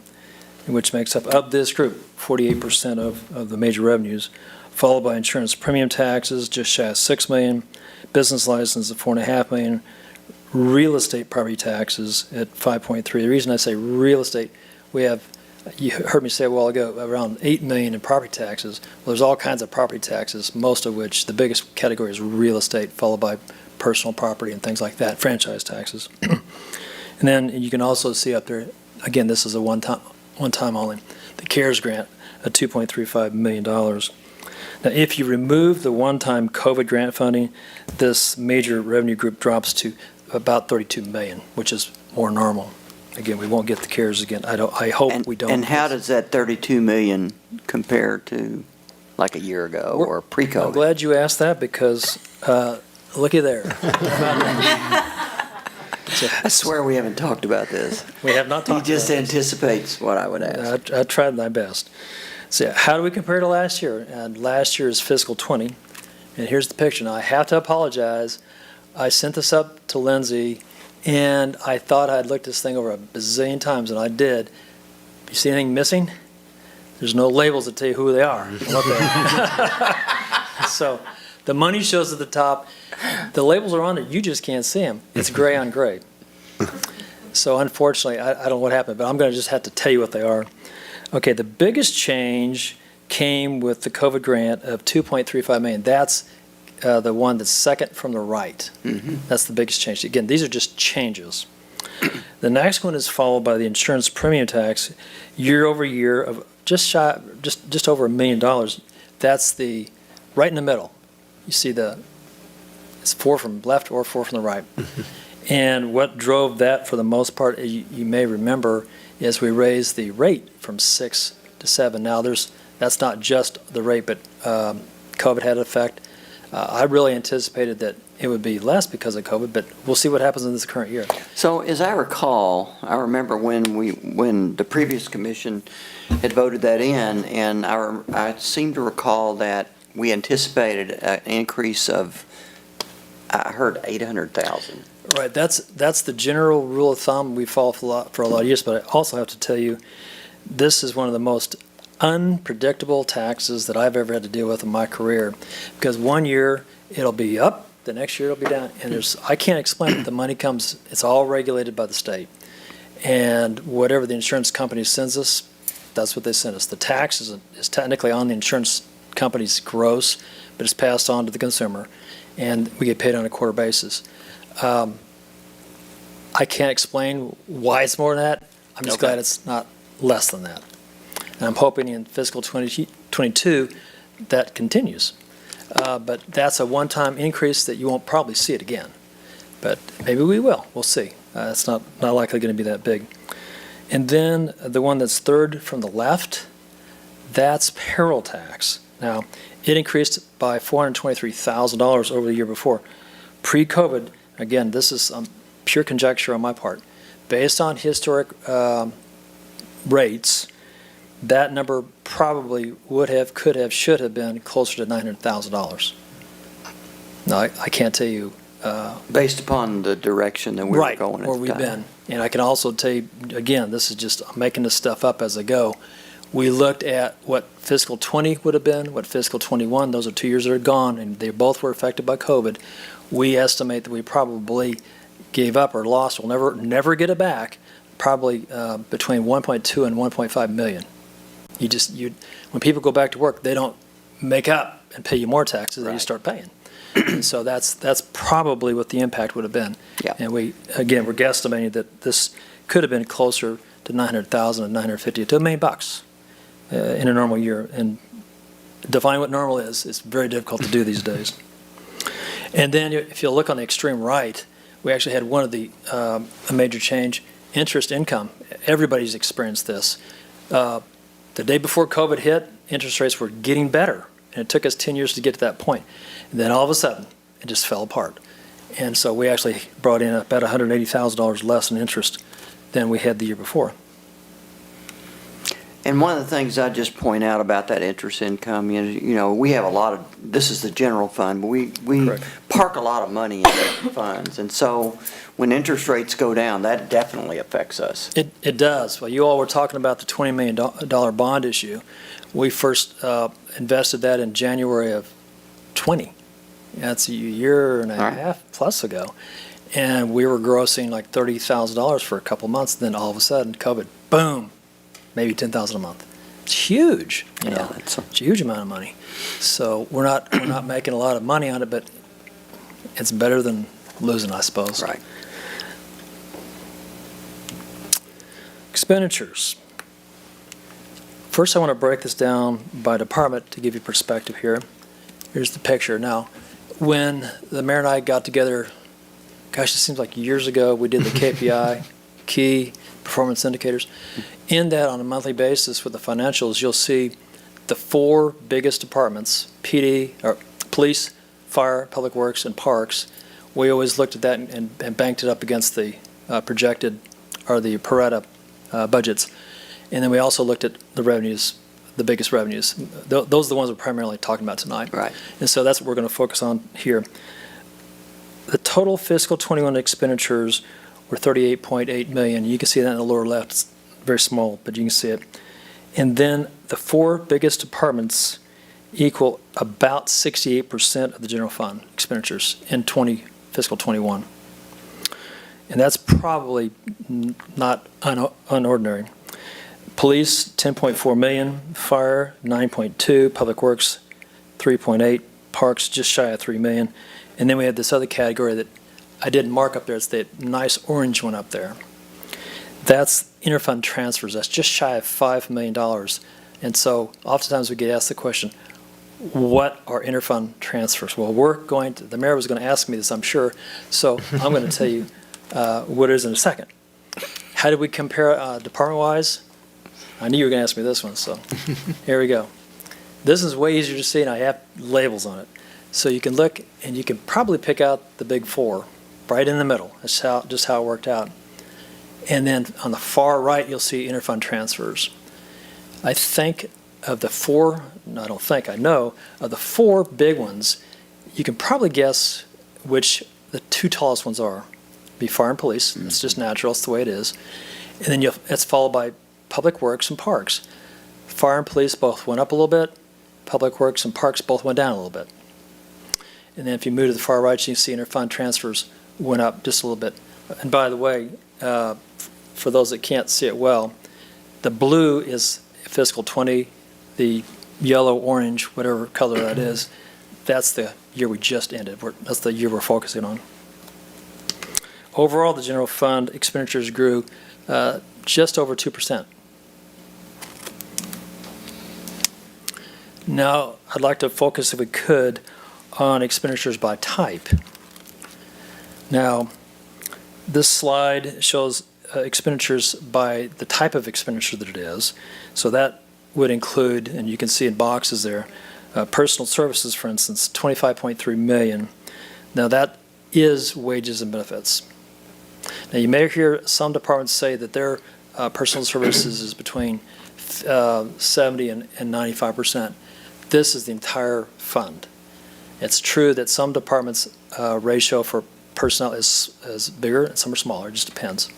which makes up, of this group, 48% of the major revenues, followed by insurance premium taxes, just shy of 6 million, business license of 4.5 million, real estate property taxes at 5.3. The reason I say real estate, we have, you heard me say a while ago, around 8 million in property taxes. Well, there's all kinds of property taxes, most of which, the biggest category is real estate, followed by personal property and things like that, franchise taxes. And then you can also see up there, again, this is a one-time only, the CARES grant at $2.35 million. Now, if you remove the one-time COVID grant funding, this major revenue group drops to about 32 million, which is more normal. Again, we won't get the CARES again. I hope we don't. And how does that 32 million compare to like a year ago or pre-COVID? I'm glad you asked that because looky there. I swear we haven't talked about this. We have not talked about this. He just anticipates what I would ask. I tried my best. So how do we compare to last year? And last year is fiscal 20. And here's the picture. Now, I have to apologize. I sent this up to Lindsay, and I thought I'd looked this thing over a bazillion times, and I did. You see anything missing? There's no labels that tell you who they are. So the money shows at the top. The labels are on it. You just can't see them. It's gray on gray. So unfortunately, I don't know what happened, but I'm going to just have to tell you what they are. Okay, the biggest change came with the COVID grant of $2.35 million. That's the one that's second from the right. That's the biggest change. Again, these are just changes. The next one is followed by the insurance premium tax, year over year of just over $1 million. That's the right in the middle. You see it's 4 from left or 4 from the right. And what drove that for the most part, you may remember, is we raised the rate from 6 to 7. Now that's not just the rate, but COVID had an effect. I really anticipated that it would be less because of COVID, but we'll see what happens in this current year. So as I recall, I remember when the previous commission had voted that in, and I seem to recall that we anticipated an increase of, I heard 800,000. Right, that's the general rule of thumb we follow for a lot of years, but I also have to tell you, this is one of the most unpredictable taxes that I've ever had to deal with in my career, because one year it'll be up, the next year it'll be down, and I can't explain it. The money comes, it's all regulated by the state, and whatever the insurance company sends us, that's what they send us. The tax is technically on the insurance company's gross, but it's passed on to the consumer, and we get paid on a quarter basis. I can't explain why it's more than that. I'm just glad it's not less than that. And I'm hoping in fiscal 2022 that continues. But that's a one-time increase that you won't probably see it again. But maybe we will. We'll see. It's not likely going to be that big. And then the one that's third from the left, that's payroll tax. Now, it increased by $423,000 over the year before. Pre-COVID, again, this is pure conjecture on my part. Based on historic rates, that number probably would have, could have, should have been closer to $900,000. Now, I can't tell you. Based upon the direction that we were going at the time. Where we've been. And I can also tell you, again, this is just, I'm making this stuff up as I go. We looked at what fiscal 20 would have been, what fiscal 21, those are 2 years that are gone, and they both were affected by COVID. We estimate that we probably gave up or lost, we'll never get it back, probably between 1.2 and 1.5 million. When people go back to work, they don't make up and pay you more taxes than you start paying. And so that's probably what the impact would have been. Yeah. And we're guesstimating that this could have been closer to 900,000 and 950 to $1 million in a normal year. And define what normal is, it's very difficult to do these days. And then if you look on the extreme right, we actually had one of the, a major change, interest income. Everybody's experienced this. The day before COVID hit, interest rates were getting better, and it took us 10 years to get to that point. And then all of a sudden, it just fell apart. And so we actually brought in about $180,000 less in interest than we had the year before. And one of the things I just point out about that interest income is, we have a lot of, this is the general fund, but we park a lot of money in the funds. And so when interest rates go down, that definitely affects us. It does. Well, you all were talking about the $20 million bond issue. We first invested that in January of 20. That's a year and a half plus ago. And we were grossing like $30,000 for a couple months. Then all of a sudden, COVID, boom, maybe $10,000 a month. It's huge. It's a huge amount of money. So we're not making a lot of money on it, but it's better than losing, I suppose. Right. Expenditures. First, I want to break this down by department to give you perspective here. Here's the picture. Now, when the mayor and I got together, gosh, it seems like years ago, we did the KPI, key performance indicators. In that, on a monthly basis with the financials, you'll see the 4 biggest departments, PD, or police, fire, public works, and parks. We always looked at that and banked it up against the projected, or the Pareto budgets. And then we also looked at the revenues, the biggest revenues. Those are the ones we're primarily talking about tonight. Right. And so that's what we're going to focus on here. The total fiscal 21 expenditures were $38.8 million. You can see that in the lower left. It's very small, but you can see it. And then the 4 biggest departments equal about 68% of the general fund expenditures in fiscal 21. And that's probably not unordinary. Police, $10.4 million, fire, $9.2, public works, $3.8, parks, just shy of $3 million. And then we have this other category that I didn't mark up there. It's the nice orange one up there. That's Interfund Transfers. That's just shy of $5 million. And so oftentimes we get asked the question, what are Interfund Transfers? Well, the mayor was going to ask me this, I'm sure. So I'm going to tell you what it is in a second. How did we compare department-wise? I knew you were going to ask me this one, so here we go. This is way easier to see, and I have labels on it. So you can look, and you can probably pick out the big 4 right in the middle. That's just how it worked out. And then on the far right, you'll see Interfund Transfers. I think of the 4, no, I don't think, I know, of the 4 big ones, you can probably guess which the 2 tallest ones are. Be fire and police. It's just natural. It's the way it is. And then it's followed by public works and parks. Fire and police both went up a little bit. Public works and parks both went down a little bit. And then if you move to the far right, you can see Interfund Transfers went up just a little bit. And by the way, for those that can't see it well, the blue is fiscal 20, the yellow, orange, whatever color that is, that's the year we just ended. That's the year we're focusing on. Overall, the general fund expenditures grew just over 2%. Now, I'd like to focus, if we could, on expenditures by type. Now, this slide shows expenditures by the type of expenditure that it is. So that would include, and you can see in boxes there, personal services, for instance, $25.3 million. Now, that is wages and benefits. Now, you may hear some departments say that their personal services is between 70 and 95%. This is the entire fund. It's true that some departments' ratio for personnel is bigger and some are smaller. It just depends.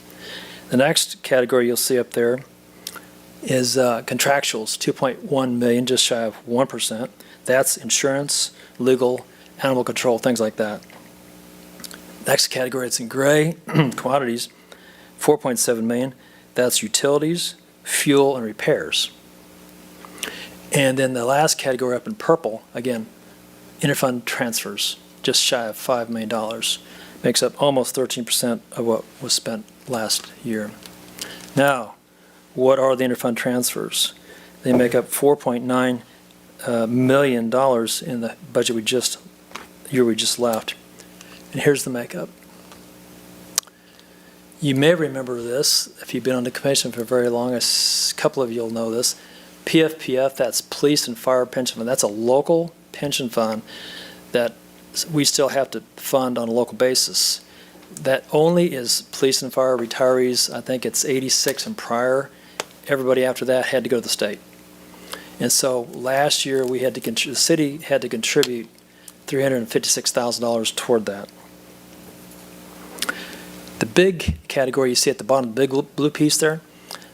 The next category you'll see up there is contractuals, $2.1 million, just shy of 1%. That's insurance, legal, animal control, things like that. Next category, it's in gray, commodities, $4.7 million. That's utilities, fuel, and repairs. And then the last category up in purple, again, Interfund Transfers, just shy of $5 million. Makes up almost 13% of what was spent last year. Now, what are the Interfund Transfers? They make up $4.9 million in the budget year we just left. And here's the makeup. You may remember this if you've been on the commission for very long. A couple of you will know this. PFPF, that's Police and Fire Pension Fund. That's a local pension fund that we still have to fund on a local basis. That only is police and fire retirees. I think it's 86 and prior. Everybody after that had to go to the state. And so last year the city had to contribute $356,000 toward that. The big category you see at the bottom, the big blue piece there,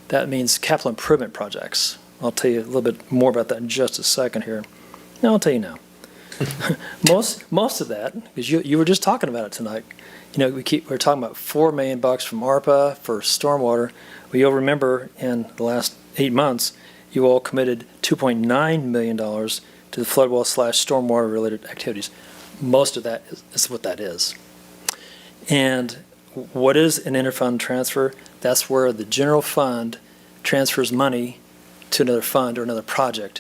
that means capital improvement projects. I'll tell you a little bit more about that in just a second here. No, I'll tell you now. Most of that, because you were just talking about it tonight. You know, we're talking about $4 million from ARPA for stormwater. Well, you'll remember in the last 8 months, you all committed $2.9 million to the flood wall / stormwater related activities. Most of that is what that is. And what is an interfund transfer? That's where the general fund transfers money to another fund or another project,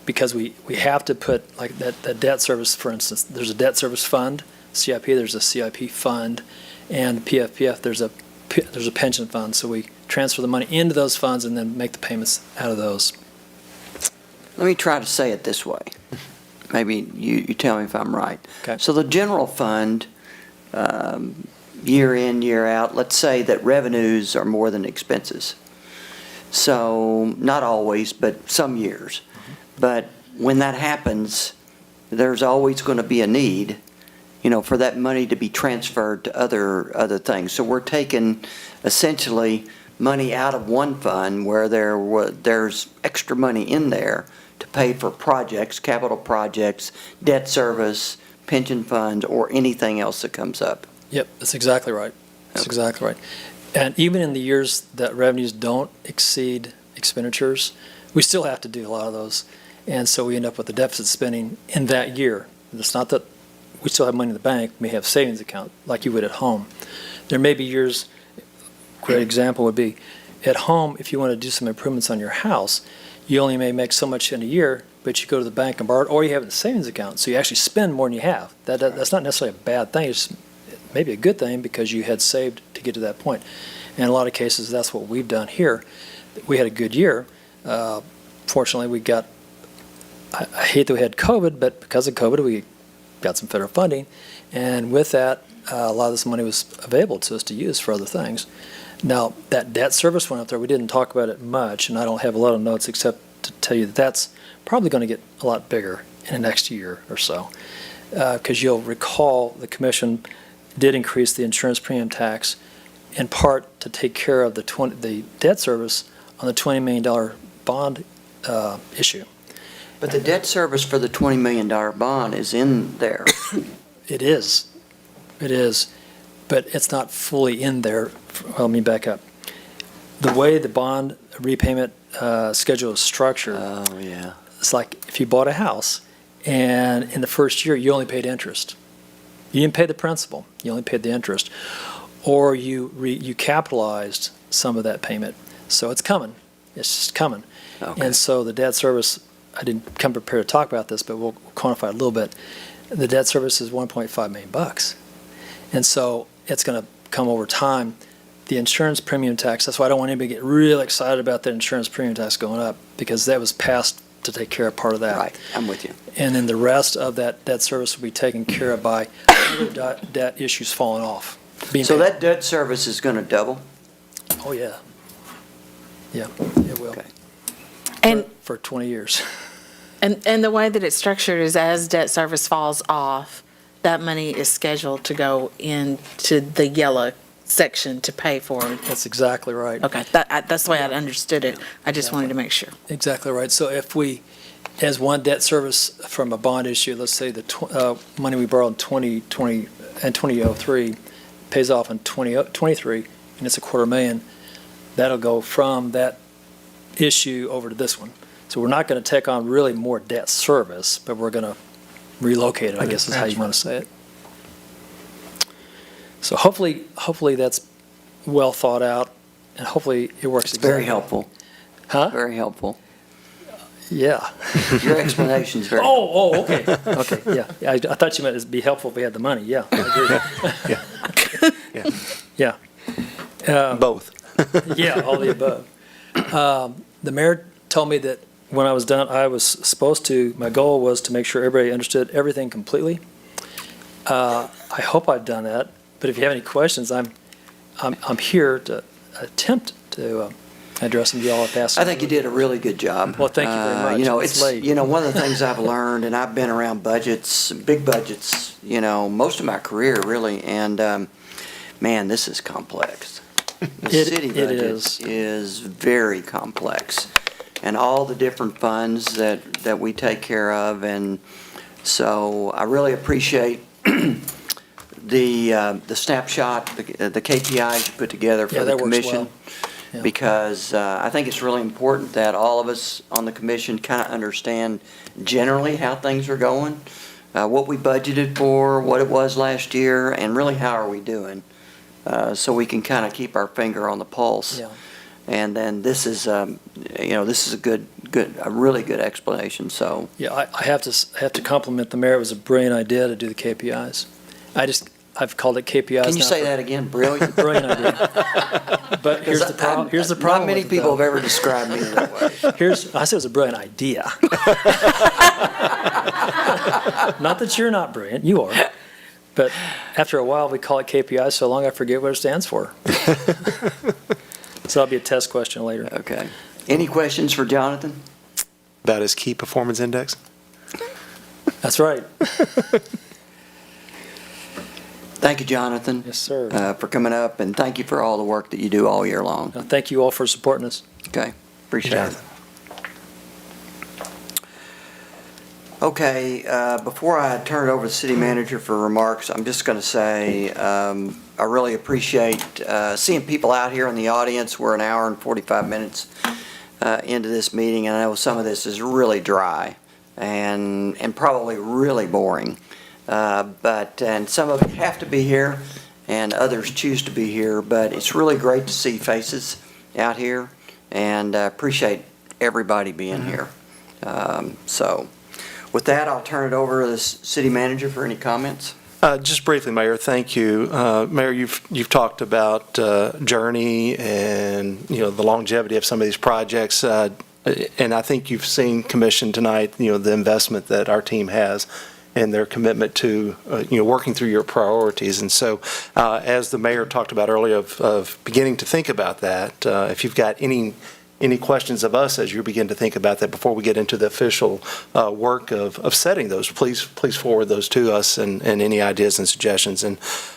because we have to put, like that debt service, for instance, there's a debt service fund, CIP, there's a CIP fund, and PFPF, there's a pension fund. So we transfer the money into those funds and then make the payments out of those. Let me try to say it this way. Maybe you tell me if I'm right. Okay. So the general fund, year in, year out, let's say that revenues are more than expenses. So not always, but some years. But when that happens, there's always going to be a need, for that money to be transferred to other things. So we're taking essentially money out of one fund where there's extra money in there to pay for projects, capital projects, debt service, pension funds, or anything else that comes up. Yep, that's exactly right. That's exactly right. And even in the years that revenues don't exceed expenditures, we still have to do a lot of those. And so we end up with the deficit spending in that year. It's not that we still have money in the bank, we have savings account like you would at home. There may be years, a great example would be, at home, if you want to do some improvements on your house, you only may make so much in a year, but you go to the bank and borrow it, or you have it in a savings account, so you actually spend more than you have. That's not necessarily a bad thing, it's maybe a good thing because you had saved to get to that point. And in a lot of cases, that's what we've done here. We had a good year. Fortunately, we got, I hate that we had COVID, but because of COVID, we got some federal funding. And with that, a lot of this money was available to us to use for other things. Now, that debt service went up there. We didn't talk about it much, and I don't have a lot of notes except to tell you that that's probably going to get a lot bigger in the next year or so. Because you'll recall the commission did increase the insurance premium tax in part to take care of the debt service on the $20 million bond issue. But the debt service for the $20 million bond is in there. It is. But it's not fully in there. Well, let me back up. The way the bond repayment schedule is structured, it's like if you bought a house and in the first year you only paid interest. You didn't pay the principal, you only paid the interest. Or you capitalized some of that payment. So it's coming. It's just coming. Okay. And so the debt service, I didn't come prepared to talk about this, but we'll quantify it a little bit. The debt service is $1.5 million. And so it's going to come over time. The insurance premium tax, that's why I don't want anybody to get really excited about the insurance premium tax going up, because that was passed to take care of part of that. Right, I'm with you. And then the rest of that debt service will be taken care of by other debt issues falling off. So that debt service is going to double? Oh, yeah. Yeah, it will. Okay. And for 20 years. And the way that it's structured is as debt service falls off, that money is scheduled to go into the yellow section to pay for it. That's exactly right. Okay, that's the way I understood it. I just wanted to make sure. Exactly right. So if we, as one debt service from a bond issue, let's say the money we borrowed in 2020 and 2003 pays off in 2023, and it's $250,000, that'll go from that issue over to this one. So we're not going to take on really more debt service, but we're going to relocated, I guess is how you want to say it. So hopefully that's well thought out, and hopefully it works. Very helpful. Huh? Very helpful. Yeah. Your explanation's very. Okay. Okay, yeah. I thought you meant it'd be helpful if we had the money, yeah. I agree. Yeah. Both. Yeah, all the above. The mayor told me that when I was done, my goal was to make sure everybody understood everything completely. I hope I've done that, but if you have any questions, I'm here to attempt to address them to y'all if asked. I think you did a really good job. Well, thank you very much. You know, It's late. one of the things I've learned, and I've been around budgets, big budgets, most of my career really, and man, this is complex. The city budget is very complex, and all the different funds that we take care of, and so I really appreciate the snapshot, the KPIs you put together for the commission. Because I think it's really important that all of us on the commission kind of understand generally how things are going, what we budgeted for, what it was last year, and really how are we doing, so we can kind of keep our finger on the pulse. Yeah. And then this is a really good explanation. So Yeah, I have to compliment the mayor. It was a brilliant idea to do the KPIs. I've called it KPIs. Can you say that again? Brilliant. Brilliant idea. But here's the problem. Here's the problem. Not many people have ever described me that way. I said it was a brilliant idea. Not that you're not brilliant, you are. But after a while, we call it KPIs so long I forget what it stands for. So that'll be a test question later. Okay. Any questions for Jonathan? About his key performance index? That's right. Thank you, Jonathan. Yes, sir. For coming up, and thank you for all the work that you do all year long. Thank you all for supporting us. Okay, appreciate it. Okay, before I turn it over to the city manager for remarks, I'm just going to say I really appreciate seeing people out here in the audience. We're an hour and 45 minutes into this meeting, and I know some of this is really dry and probably really boring. And some of you have to be here, and others choose to be here, but it's really great to see faces out here, and appreciate everybody being here. So with that, I'll turn it over to the city manager for any comments. Just briefly, Mayor, thank you. Mayor, you've talked about journey and the longevity of some of these projects, and I think you've seen Commission tonight, the investment that our team has and their commitment to working through your priorities. And so, as the mayor talked about earlier, of beginning to think about that, if you've got any questions of us as you begin to think about that before we get into the official work of setting those, please forward those to us and any ideas and suggestions. And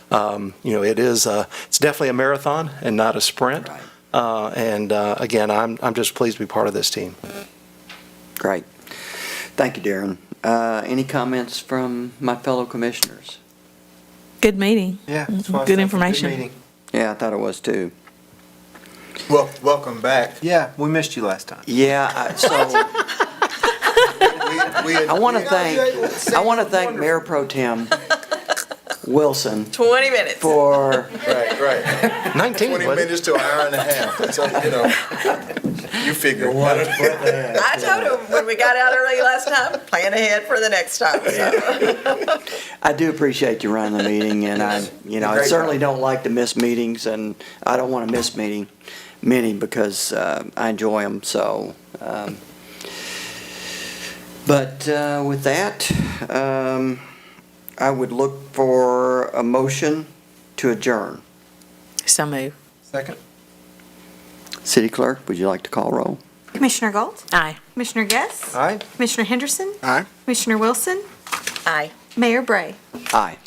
it's definitely a marathon and not a sprint. Right. Again, I'm just pleased to be part of this team. Great. Thank you, Darren. Any comments from my fellow commissioners? Good meeting. Yeah. Good information. Good meeting. Yeah, I thought it was too. Well, welcome back. Yeah, we missed you last time. Yeah, I want to thank Mayor Pro Tem Wilson 20 minutes. for Right. 19. 20 minutes to an hour and a half. So, you figure. I told him when we got out early last time, plan ahead for the next time. So. I do appreciate you running the meeting, and I certainly don't like to miss meetings, and I don't want to miss many because I enjoy them. So, but with that, I would look for a motion to adjourn. So move. Second. City Clerk, would you like to call roll? Commissioner Galt? Aye. Commissioner Guess? Aye. Commissioner Henderson? Aye. Commissioner Wilson? Aye. Mayor Bray? Aye.